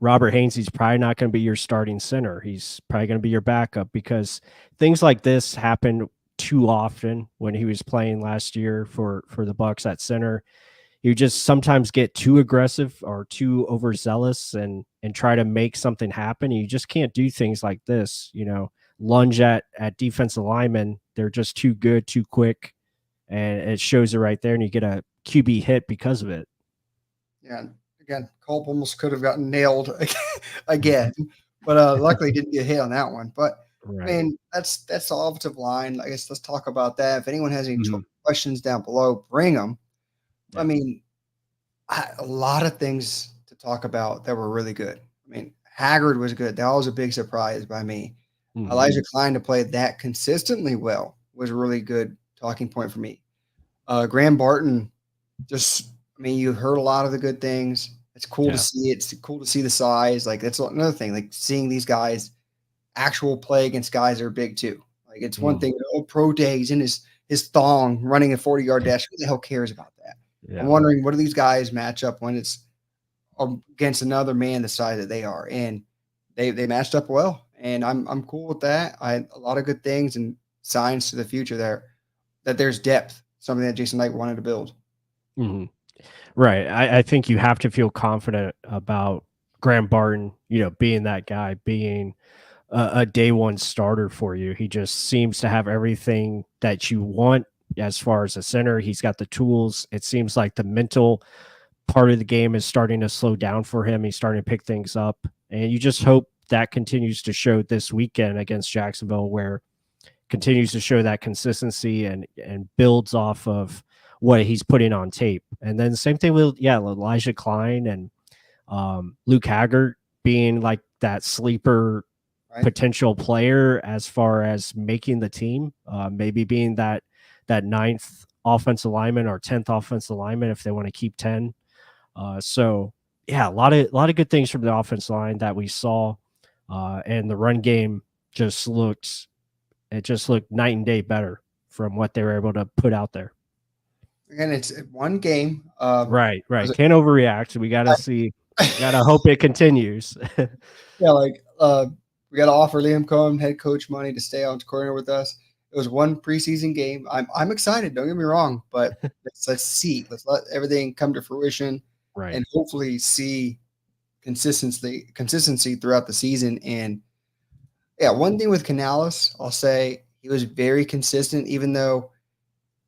A: Robert Hainsey's probably not going to be your starting center. He's probably going to be your backup, because things like this happen too often when he was playing last year for the Bucs at center. You just sometimes get too aggressive or too overzealous and try to make something happen. You just can't do things like this, lunge at defensive linemen. They're just too good, too quick, and it shows it right there, and you get a QB hit because of it.
B: Yeah. again, Culp almost could have gotten nailed again, but luckily didn't get hit on that one. But I
A: Right.
B: mean, that's the offensive line. I guess let's talk about that. If anyone has any
A: Mhm.
B: questions down below, bring them. I
A: Yeah.
B: mean, a lot of things to talk about that were really good. I mean, Haggard was good. That was a big surprise by me.
A: Mhm.
B: Elijah Klein to play that consistently well was a really good talking point for me. Graham Barton, just, I mean, you heard a lot of the good things. It's cool to
A: Yeah.
B: see it. It's cool to see the size. Like, that's another thing. Like, seeing these guys actual play against guys that are big too. Like, it's one
A: Mhm.
B: thing, oh, pro day, he's in his thong running a 40-yard dash. Who the hell cares about that? I'm
A: Yeah.
B: wondering, what do these guys match up when it's against another man the size that they are? And they matched up well. And I'm cool with that. A lot of good things and signs to the future there, that there's depth, something that Jason Knight wanted to build.
A: Mhm. Right. I think you have to feel confident about Graham Barton, being that guy, being a day one starter for you. He just seems to have everything that you want as far as a center. He's got the tools. It seems like the mental part of the game is starting to slow down for him. He's starting to pick things up. And you just hope that continues to show this weekend against Jacksonville, where continues to show that consistency and builds off of what he's putting on tape. And then same thing with Elijah Klein and Luke Haggard being like that sleeper
B: Right.
A: potential player as far as making the team, maybe being that ninth offensive lineman or 10th offensive lineman if they want to keep 10. So yeah, a lot of good things from the offense line that we saw, and the run game just looked night and day better from what they were able to put out there.
B: Again, it's one game.
A: Right,
B: Was
A: right.
B: it,
A: Can't overreact. We got to see. Got to hope it continues.
B: yeah, like we got to offer Liam Cohen head coach money to stay on corner with us. It was one preseason game. I'm excited. Don't get me wrong, but let's see. Let's let everything come to fruition,
A: Right.
B: and hopefully see consistency throughout the season. And yeah, one thing with Canales, I'll say he was very consistent, even though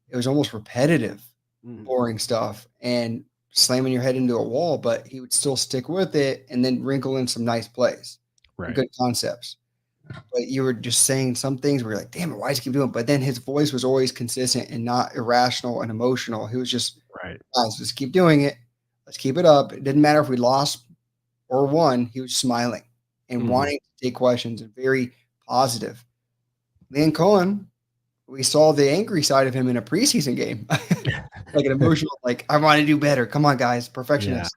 B: it was almost repetitive,
A: Mhm.
B: boring stuff, and slamming your head into a wall, but he would still stick with it and then wrinkle in some nice plays and
A: Right.
B: good concepts. But you were just saying some things where you're like, damn it, why does he keep doing it? But then his voice was always consistent and not irrational and emotional. He was just,
A: Right.
B: guys, just keep doing it. Let's keep it up. It didn't matter if we lost or won. He was smiling and
A: Mhm.
B: wanting to take questions and very positive. Liam Cohen, we saw the angry side of him in a preseason game, like an emotional, like, I want to do better. Come on, guys,
A: Yeah.
B: perfectionist.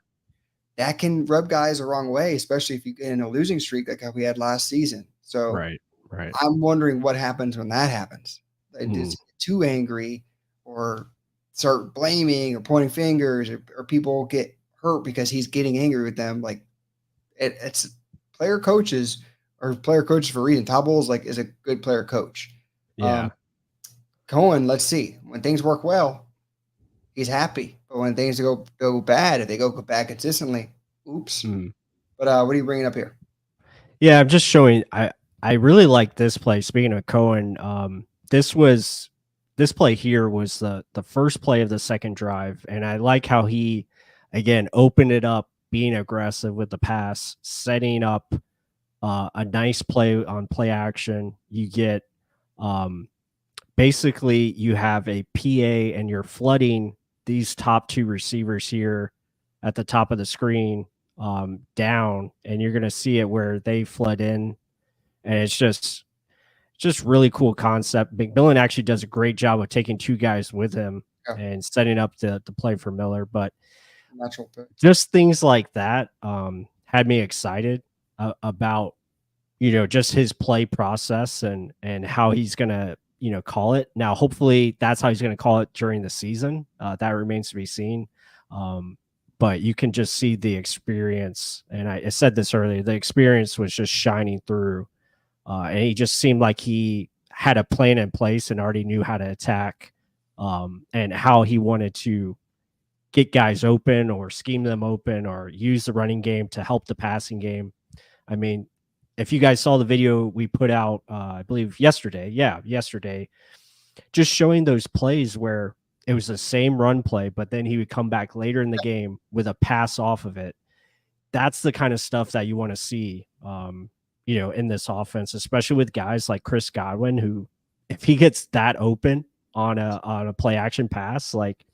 B: That can rub guys the wrong way, especially if you get in a losing streak like we had last season. So
A: Right. Right.
B: I'm wondering what happens when that happens. Does
A: Mhm.
B: he get too angry or start blaming or pointing fingers, or people get hurt because he's getting angry with them? Like, it's player coaches or player coaches for a reason. Todd Bowles is a good player coach.
A: Yeah.
B: Um, Cohen, let's see. When things work well, he's happy. But when things go bad, if they go bad consistently, oops.
A: Mhm.
B: But what are you bringing up here?
A: Yeah, I'm just showing. I really like this play. Speaking of Cohen, this play here was the first play of the second drive, and I like how he again opened it up, being aggressive with the pass, setting up a nice play on play action. You get um, basically you have a PA and you're flooding these top two receivers here at the top of the screen down, and you're going to see it where they flood in, and it's just really cool concept. McMillan actually does a great job of taking two guys with him
B: Yeah,
A: and setting up the play for Miller, but
B: natural pick.
A: just things like that had me excited about just his play process and how he's gonna call it. Now hopefully that's how he's gonna call it during the season. That remains to be seen. um, but you can just see the experience, and I said this earlier, the experience was just shining through, and he just seemed like he had a plan in place and already knew how to attack, and how he wanted to get guys open or scheme them open or use the running game to help the passing game. I mean, if you guys saw the video we put out, I believe yesterday, just showing those plays where it was the same run play, but then he would come back later in the game with a pass off of it. That's the kind of stuff that you want to see, in this offense, especially with guys like Chris Godwin, who, if he gets that open on a play action pass, like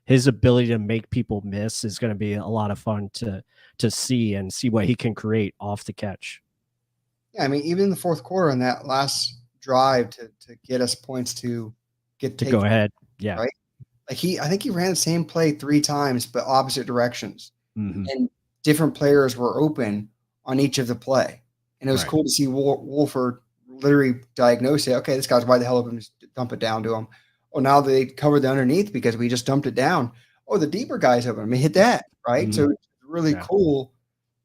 A: his ability to make people miss is going to be a lot of fun to see and see what he can create off the catch.
B: Yeah, I mean, even in the fourth quarter on that last drive to get us points to
A: go ahead. Yeah.
B: Right. Like I think he ran the same play 3 times, but opposite directions.
A: Mm-hmm.
B: And different players were open on each of the play. And it was cool to see Wolford literally diagnose it. Okay, this guy's wide the hell open, just dump it down to him. Oh, now they covered the underneath because we just dumped it down. Oh, the deeper guy's open. I mean, hit that, right?
A: Mm-hmm.
B: So it's really cool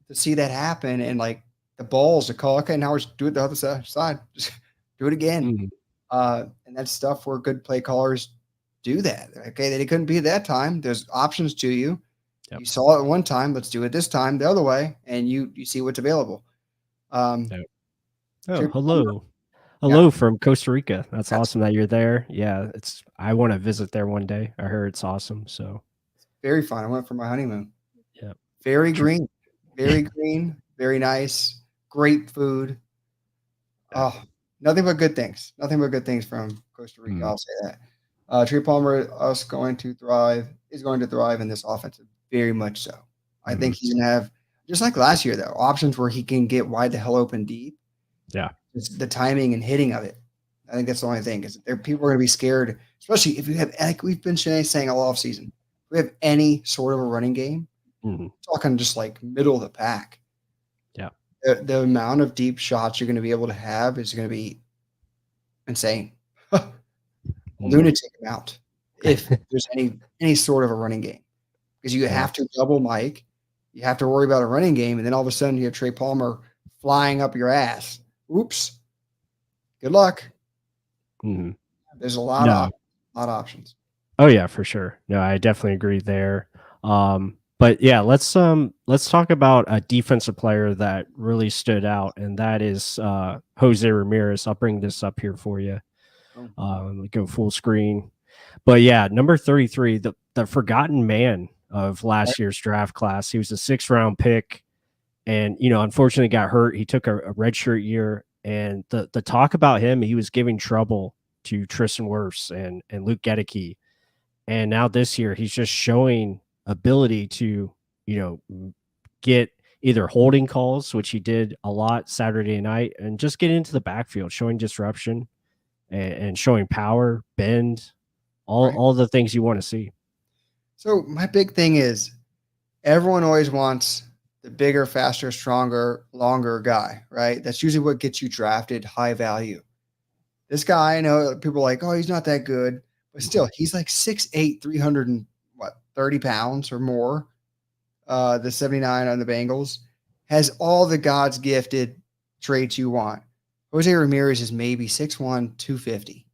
B: to see that happen. And like the balls to call, okay, now we're just do it the other side. Just do it again.
A: Mm-hmm.
B: And that's stuff where good play callers do that. Okay, they couldn't be at that time. There's options to you. Yep. You saw it one time. Let's do it this time the other way, and you see what's available.
A: Hello from Costa Rica. That's awesome that you're there. Yeah, I want to visit there one day. I heard it's awesome. So
B: it's very fun. I went for my honeymoon.
A: Yeah,
B: very green, very nice, great food. Oh, nothing but good things. Nothing but good things from Costa Rica. I'll say that. Trey Palmer is going to thrive in this offense, very much so. I think he's gonna have, just like last year though, options where he can get wide the hell open deep.
A: Yeah,
B: it's the timing and hitting of it. I think that's the only thing, is people are gonna be scared, especially if you have, like we've been saying all off season, if we have any sort of a running game. Talking just like middle of the pack.
A: Yeah,
B: the amount of deep shots you're going to be able to have is going to be insane. Lunatic amount if there's any sort of a running game, because you have to double Mike, you have to worry about a running game, and then all of a sudden you have Trey Palmer flying up your ass. Oops. Good luck. There's a lot of options.
A: Oh yeah, for sure. No, I definitely agree there. But yeah, let's talk about a defensive player that really stood out, and that is Jose Ramirez. I'll bring this up here for you. Go full screen. But yeah, number 33, the forgotten man of last year's draft class. He was a 6th round pick, and unfortunately got hurt. He took a redshirt year, and the talk about him, he was giving trouble to Tristan Wirfs and Luke Gedeke, and now this year he's just showing ability to get either holding calls, which he did a lot Saturday night, and just get into the backfield, showing disruption and showing power, bend, all the things you want to see.
B: So my big thing is, everyone always wants the bigger, faster, stronger, longer guy, right? That's usually what gets you drafted, high value. This guy, I know people are like, oh, he's not that good, but still, he's like 6'8", 330 pounds or more. The 79 on the Bengals has all the God's gifted traits you want. Jose Ramirez is maybe 6'1", 250.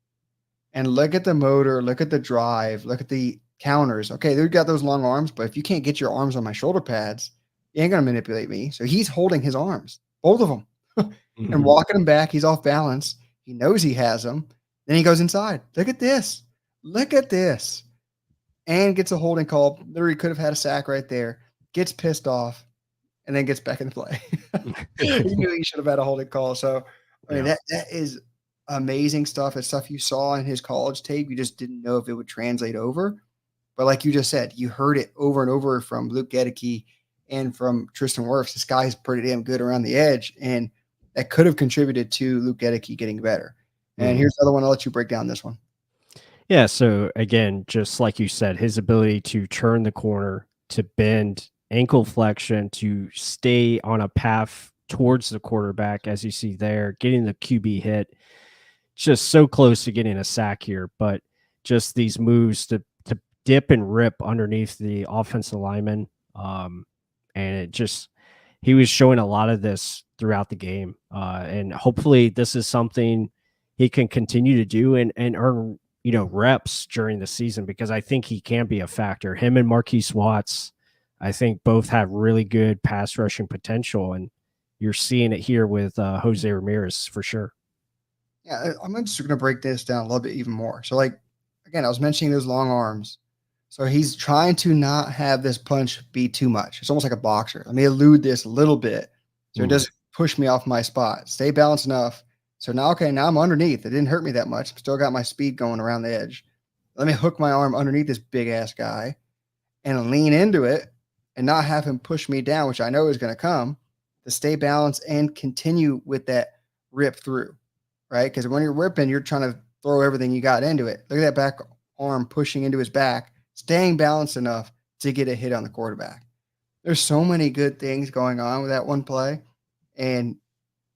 B: And look at the motor, look at the drive, look at the counters. Okay, they've got those long arms, but if you can't get your arms on my shoulder pads, you ain't going to manipulate me. So he's holding his arms, both of them, and walking them back. He's off balance. He knows he has them. Then he goes inside. Look at this. Look at this. And gets a holding call. Literally could have had a sack right there. Gets pissed off, and then gets back into play. He knew he should have had a holding call. So, I mean, that is amazing stuff. It's stuff you saw in his college tape. You just didn't know if it would translate over. But like you just said, you heard it over and over from Luke Gedeke and from Tristan Wirfs. This guy's pretty damn good around the edge, and that could have contributed to Luke Gedeke getting better. And here's the other one. I'll let you break down this one.
A: Yeah, so again, just like you said, his ability to turn the corner, to bend, ankle flexion, to stay on a path towards the quarterback, as you see there, getting the QB hit, just so close to getting a sack here, but just these moves to dip and rip underneath the offensive lineman. And he was showing a lot of this throughout the game. And hopefully this is something he can continue to do and earn, reps during the season, because I think he can be a factor. Him and Marquise Watts, I think both have really good pass rushing potential, and you're seeing it here with Jose Ramirez for sure.
B: Yeah, I'm just going to break this down a little bit even more. So, like, again, I was mentioning those long arms. So he's trying to not have this punch be too much. It's almost like a boxer. Let me elude this a little bit so it doesn't push me off my spot. Stay balanced enough. So now, okay, now I'm underneath. It didn't hurt me that much. Still got my speed going around the edge. Let me hook my arm underneath this big ass guy and lean into it and not have him push me down, which I know is going to come, to stay balanced and continue with that rip through, right? Because when you're ripping, you're trying to throw everything you got into it. Look at that back arm pushing into his back, staying balanced enough to get a hit on the quarterback. There's so many good things going on with that one play, and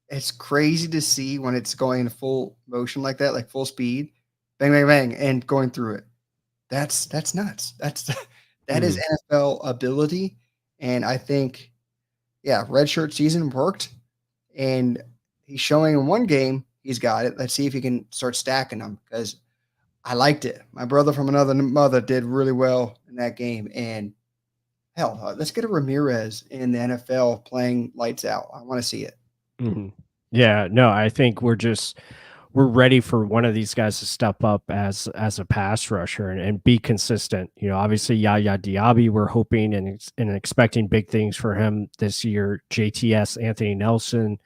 B: it's crazy to see when it's going into full motion like that, like full speed, bang, bang, bang, and going through it. That's nuts. That is NFL ability, and I think, yeah, redshirt season worked, and he's showing in one game he's got it. Let's see if he can start stacking them because I liked it. My brother from another mother did really well in that game, and hell, let's get a Ramirez in the NFL playing lights out. I want to see it.
A: Yeah, no, I think we're ready for one of these guys to step up as a pass rusher and be consistent. You know, obviously Yaya Diaby, we're hoping and expecting big things for him this year. JTS, Anthony Nelson,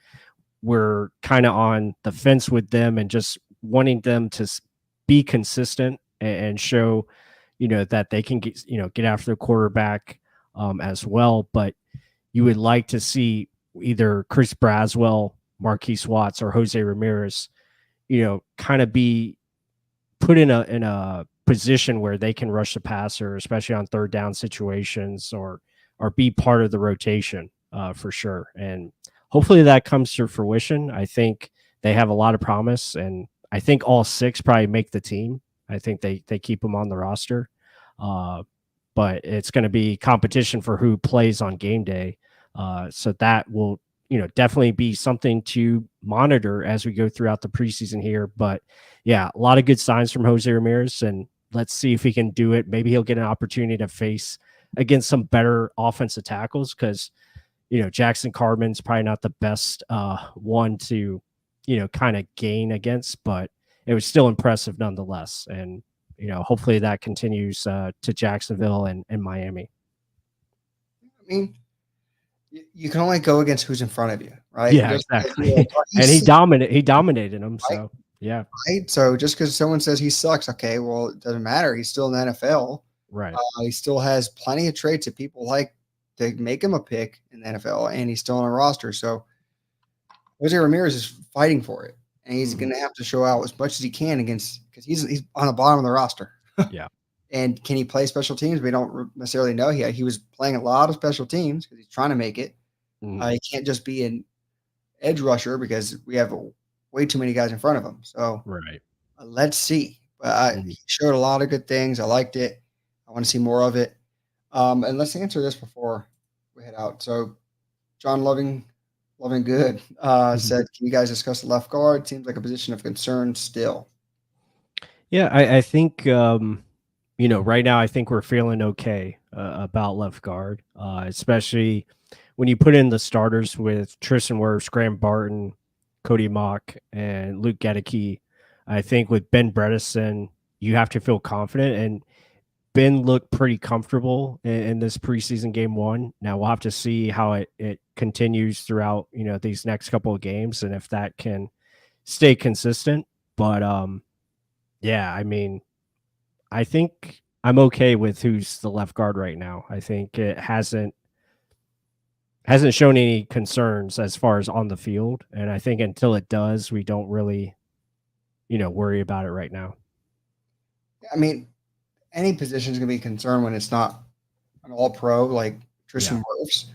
A: we're kind of on the fence with them and just wanting them to be consistent and show, you know, that they can get after the quarterback as well. But you would like to see either Chris Braswell, Marquise Watts, or Jose Ramirez, you know, kind of be put in a position where they can rush the passer, especially on third down situations, or be part of the rotation for sure. And hopefully that comes to fruition. I think they have a lot of promise, and I think all six probably make the team. I think they keep them on the roster. But it's going to be competition for who plays on game day. So that will, you know, definitely be something to monitor as we go throughout the preseason here. But yeah, a lot of good signs from Jose Ramirez, and let's see if he can do it. Maybe he'll get an opportunity to face against some better offensive tackles, because, you know, Jackson Carman's probably not the best one to, you know, kind of gain against, but it was still impressive nonetheless. And, you know, hopefully that continues to Jacksonville and Miami.
B: I mean, you can only go against who's in front of you, right?
A: Yeah, exactly. And he dominated them.
B: Right?
A: So yeah.
B: Right. So just because someone says he sucks, okay, well, it doesn't matter. He's still in the NFL.
A: Right.
B: He still has plenty of traits that people like to make him a pick in the NFL, and he's still on a roster. So Jose Ramirez is fighting for it, and he's going to have to show out as much as he can against, because he's on the bottom of the roster.
A: Yeah.
B: And can he play special teams? We don't necessarily know. He was playing a lot of special teams because he's trying to make it. He can't just be an edge rusher because we have way too many guys in front of him. So
A: right.
B: Let's see. He showed a lot of good things. I liked it. I want to see more of it. And let's answer this before we head out. So John Loving Good said, can you guys discuss the left guard? Seems like a position of concern still.
A: Yeah, I think you know, right now I think we're feeling okay about left guard, especially when you put in the starters with Tristan Wirfs, Graham Barton, Cody Mock, and Luke Gedeke. I think with Ben Bredesen, you have to feel confident, and Ben looked pretty comfortable in this preseason game one. Now we'll have to see how it continues throughout, you know, these next couple of games, and if that can stay consistent. But yeah, I mean, I think I'm okay with who's the left guard right now. I think it hasn't shown any concerns as far as on the field, and I think until it does, we don't really, you know, worry about it right now.
B: I mean, any position is going to be a concern when it's not an all-pro like Tristan Wirfs.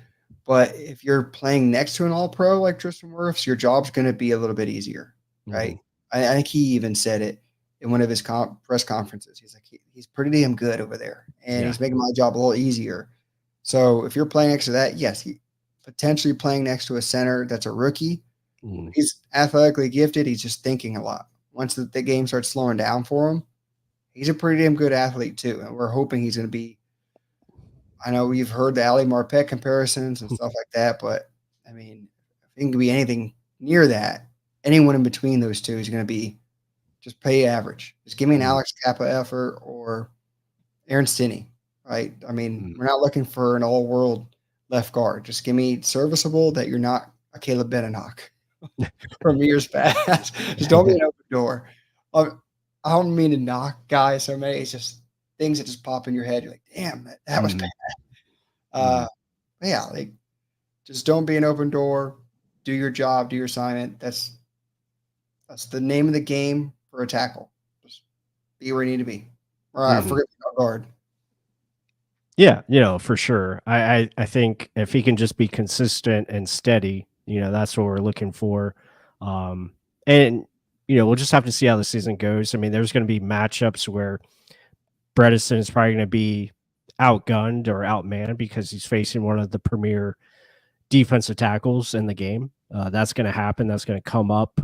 B: But if you're playing next to an all-pro like Tristan Wirfs, your job's going to be a little bit easier, right? I think he even said it in one of his press conferences. He's like, he's pretty damn good over there, and he's making my job a little easier. So if you're playing next to that, yes, he potentially playing next to a center that's a rookie. He's athletically gifted. He's just thinking a lot. Once the game starts slowing down for him, he's a pretty damn good athlete too, and we're hoping he's going to be. I know we've heard the Ali Marpet comparisons and stuff like that, but I mean, if he can be anything near that, anyone in between those two is going to be just pay average. Just give me an Alex Kappa effort or Aaron Stinney, right? I mean, we're not looking for an all-world left guard. Just give me serviceable that you're not a Caleb Benenoch from years past. Just don't be an open door. I don't mean to knock guys so many. It's just things that just pop in your head. You're like, damn, that was bad. Yeah, like just don't be an open door. Do your job. Do your assignment. That's the name of the game for a tackle. Just be where you need to be. All right, forget the guard.
A: Yeah, for sure. I think if he can just be consistent and steady, that's what we're looking for. And we'll just have to see how the season goes. I mean, there's going to be matchups where Bredesen is probably going to be outgunned or outmanned because he's facing one of the premier defensive tackles in the game. That's going to happen. That's going to come up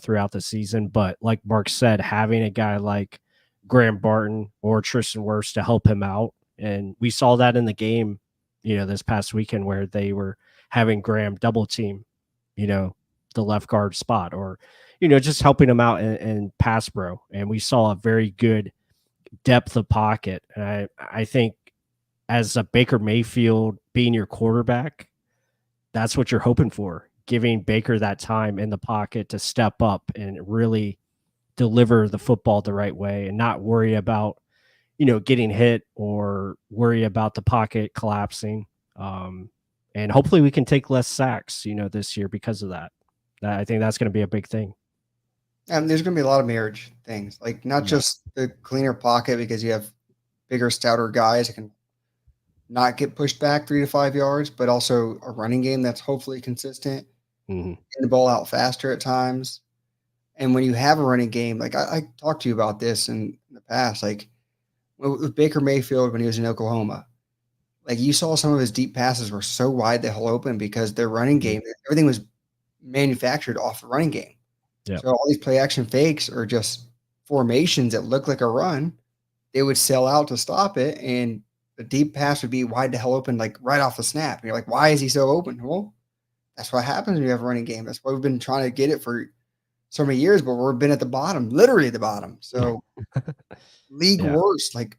A: throughout the season. But like Mark said, having a guy like Graham Barton or Tristan Wirfs to help him out, and we saw that in the game, this past weekend where they were having Graham double team, the left guard spot, or just helping him out in pass pro. And we saw a very good depth of pocket. And I think as a Baker Mayfield being your quarterback, that's what you're hoping for, giving Baker that time in the pocket to step up and really deliver the football the right way and not worry about, getting hit or worry about the pocket collapsing. And hopefully we can take less sacks, this year because of that. I think that's going to be a big thing.
B: And there's going to be a lot of marriage things, like not just the cleaner pocket because you have bigger, stouter guys that can not get pushed back 3 to 5 yards, but also a running game that's hopefully consistent, getting the ball out faster at times. And when you have a running game, like I talked to you about this in the past, like with Baker Mayfield when he was in Oklahoma, like you saw some of his deep passes were so wide the hell open because their running game, everything was manufactured off the running game. Yep. So all these play action fakes are just formations that look like a run. They would sell out to stop it, and the deep pass would be wide the hell open, like right off the snap. And you're like, why is he so open? Well, that's what happens when you have a running game. That's why we've been trying to get it for so many years, but we've been at the bottom, literally the bottom. So league worst, like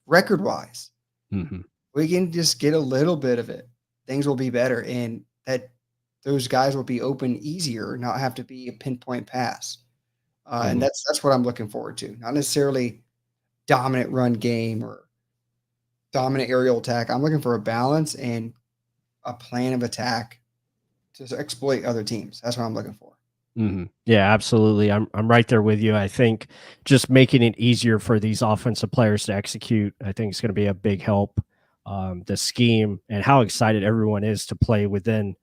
B: record wise. We can just get a little bit of it. Things will be better, and that those guys will be open easier, not have to be a pinpoint pass. And that's what I'm looking forward to. Not necessarily dominant run game or dominant aerial attack. I'm looking for a balance and a plan of attack to exploit other teams. That's what I'm looking for.
A: Yeah, absolutely. I'm right there with you. I think just making it easier for these offensive players to execute, I think it's going to be a big help. The scheme and how excited everyone is to play within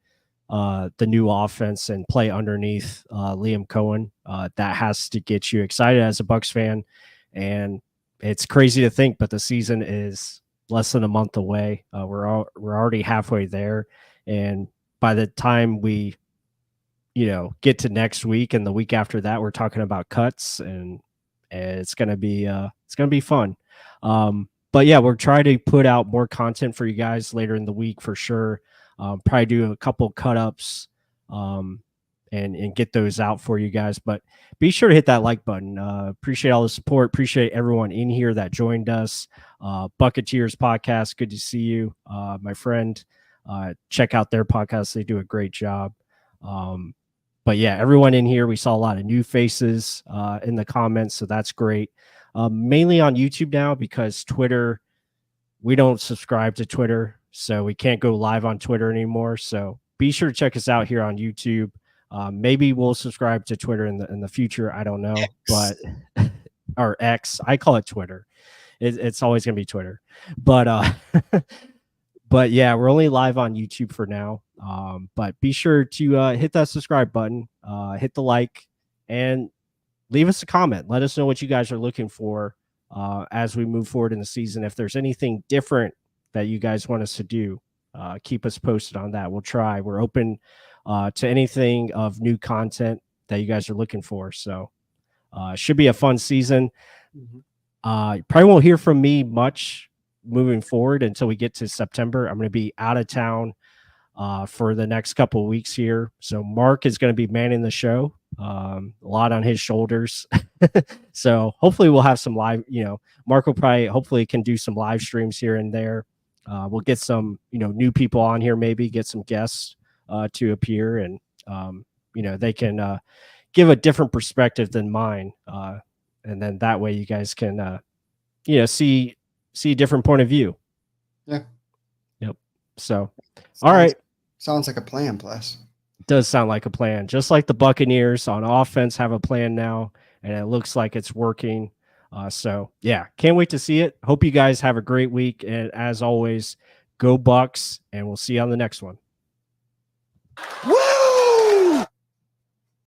A: the new offense and play underneath Liam Cohen. That has to get you excited as a Bucs fan. And it's crazy to think, but the season is less than a month away. We're already halfway there. And by the time we, get to next week and the week after that, we're talking about cuts, and it's going to be fun. But yeah, we're trying to put out more content for you guys later in the week for sure. Probably do a couple cut ups and get those out for you guys. But be sure to hit that like button. Appreciate all the support. Appreciate everyone in here that joined us. Buccaneers podcast. Good to see you, my friend. Check out their podcast. They do a great job. But yeah, everyone in here, we saw a lot of new faces in the comments, so that's great. Mainly on YouTube now because Twitter, we don't subscribe to Twitter, so we can't go live on Twitter anymore. So be sure to check us out here on YouTube. Maybe we'll subscribe to Twitter in the future. I don't know, but or X, I call it Twitter. It's always gonna be Twitter, but but yeah, we're only live on YouTube for now. But be sure to hit that subscribe button, hit the like, and leave us a comment. Let us know what you guys are looking for as we move forward in the season. If there's anything different that you guys want us to do, keep us posted on that. We'll try. We're open to anything of new content that you guys are looking for. So should be a fun season. Probably won't hear from me much moving forward until we get to September. I'm going to be out of town for the next couple of weeks here. So Mark is going to be manning the show. A lot on his shoulders. So hopefully we'll have some live, Mark will probably hopefully can do some live streams here and there. We'll get some, new people on here, maybe get some guests to appear, and they can give a different perspective than mine. And then that way you guys can, see a different point of view.
B: Yeah.
A: Yep. So, all right.
B: Sounds like a plan, Plus.
A: Does sound like a plan. Just like the Buccaneers on offense have a plan now, and it looks like it's working. So, yeah, can't wait to see it. Hope you guys have a great week. And as always, go Bucs, and we'll see you on the next one.
B: Woo!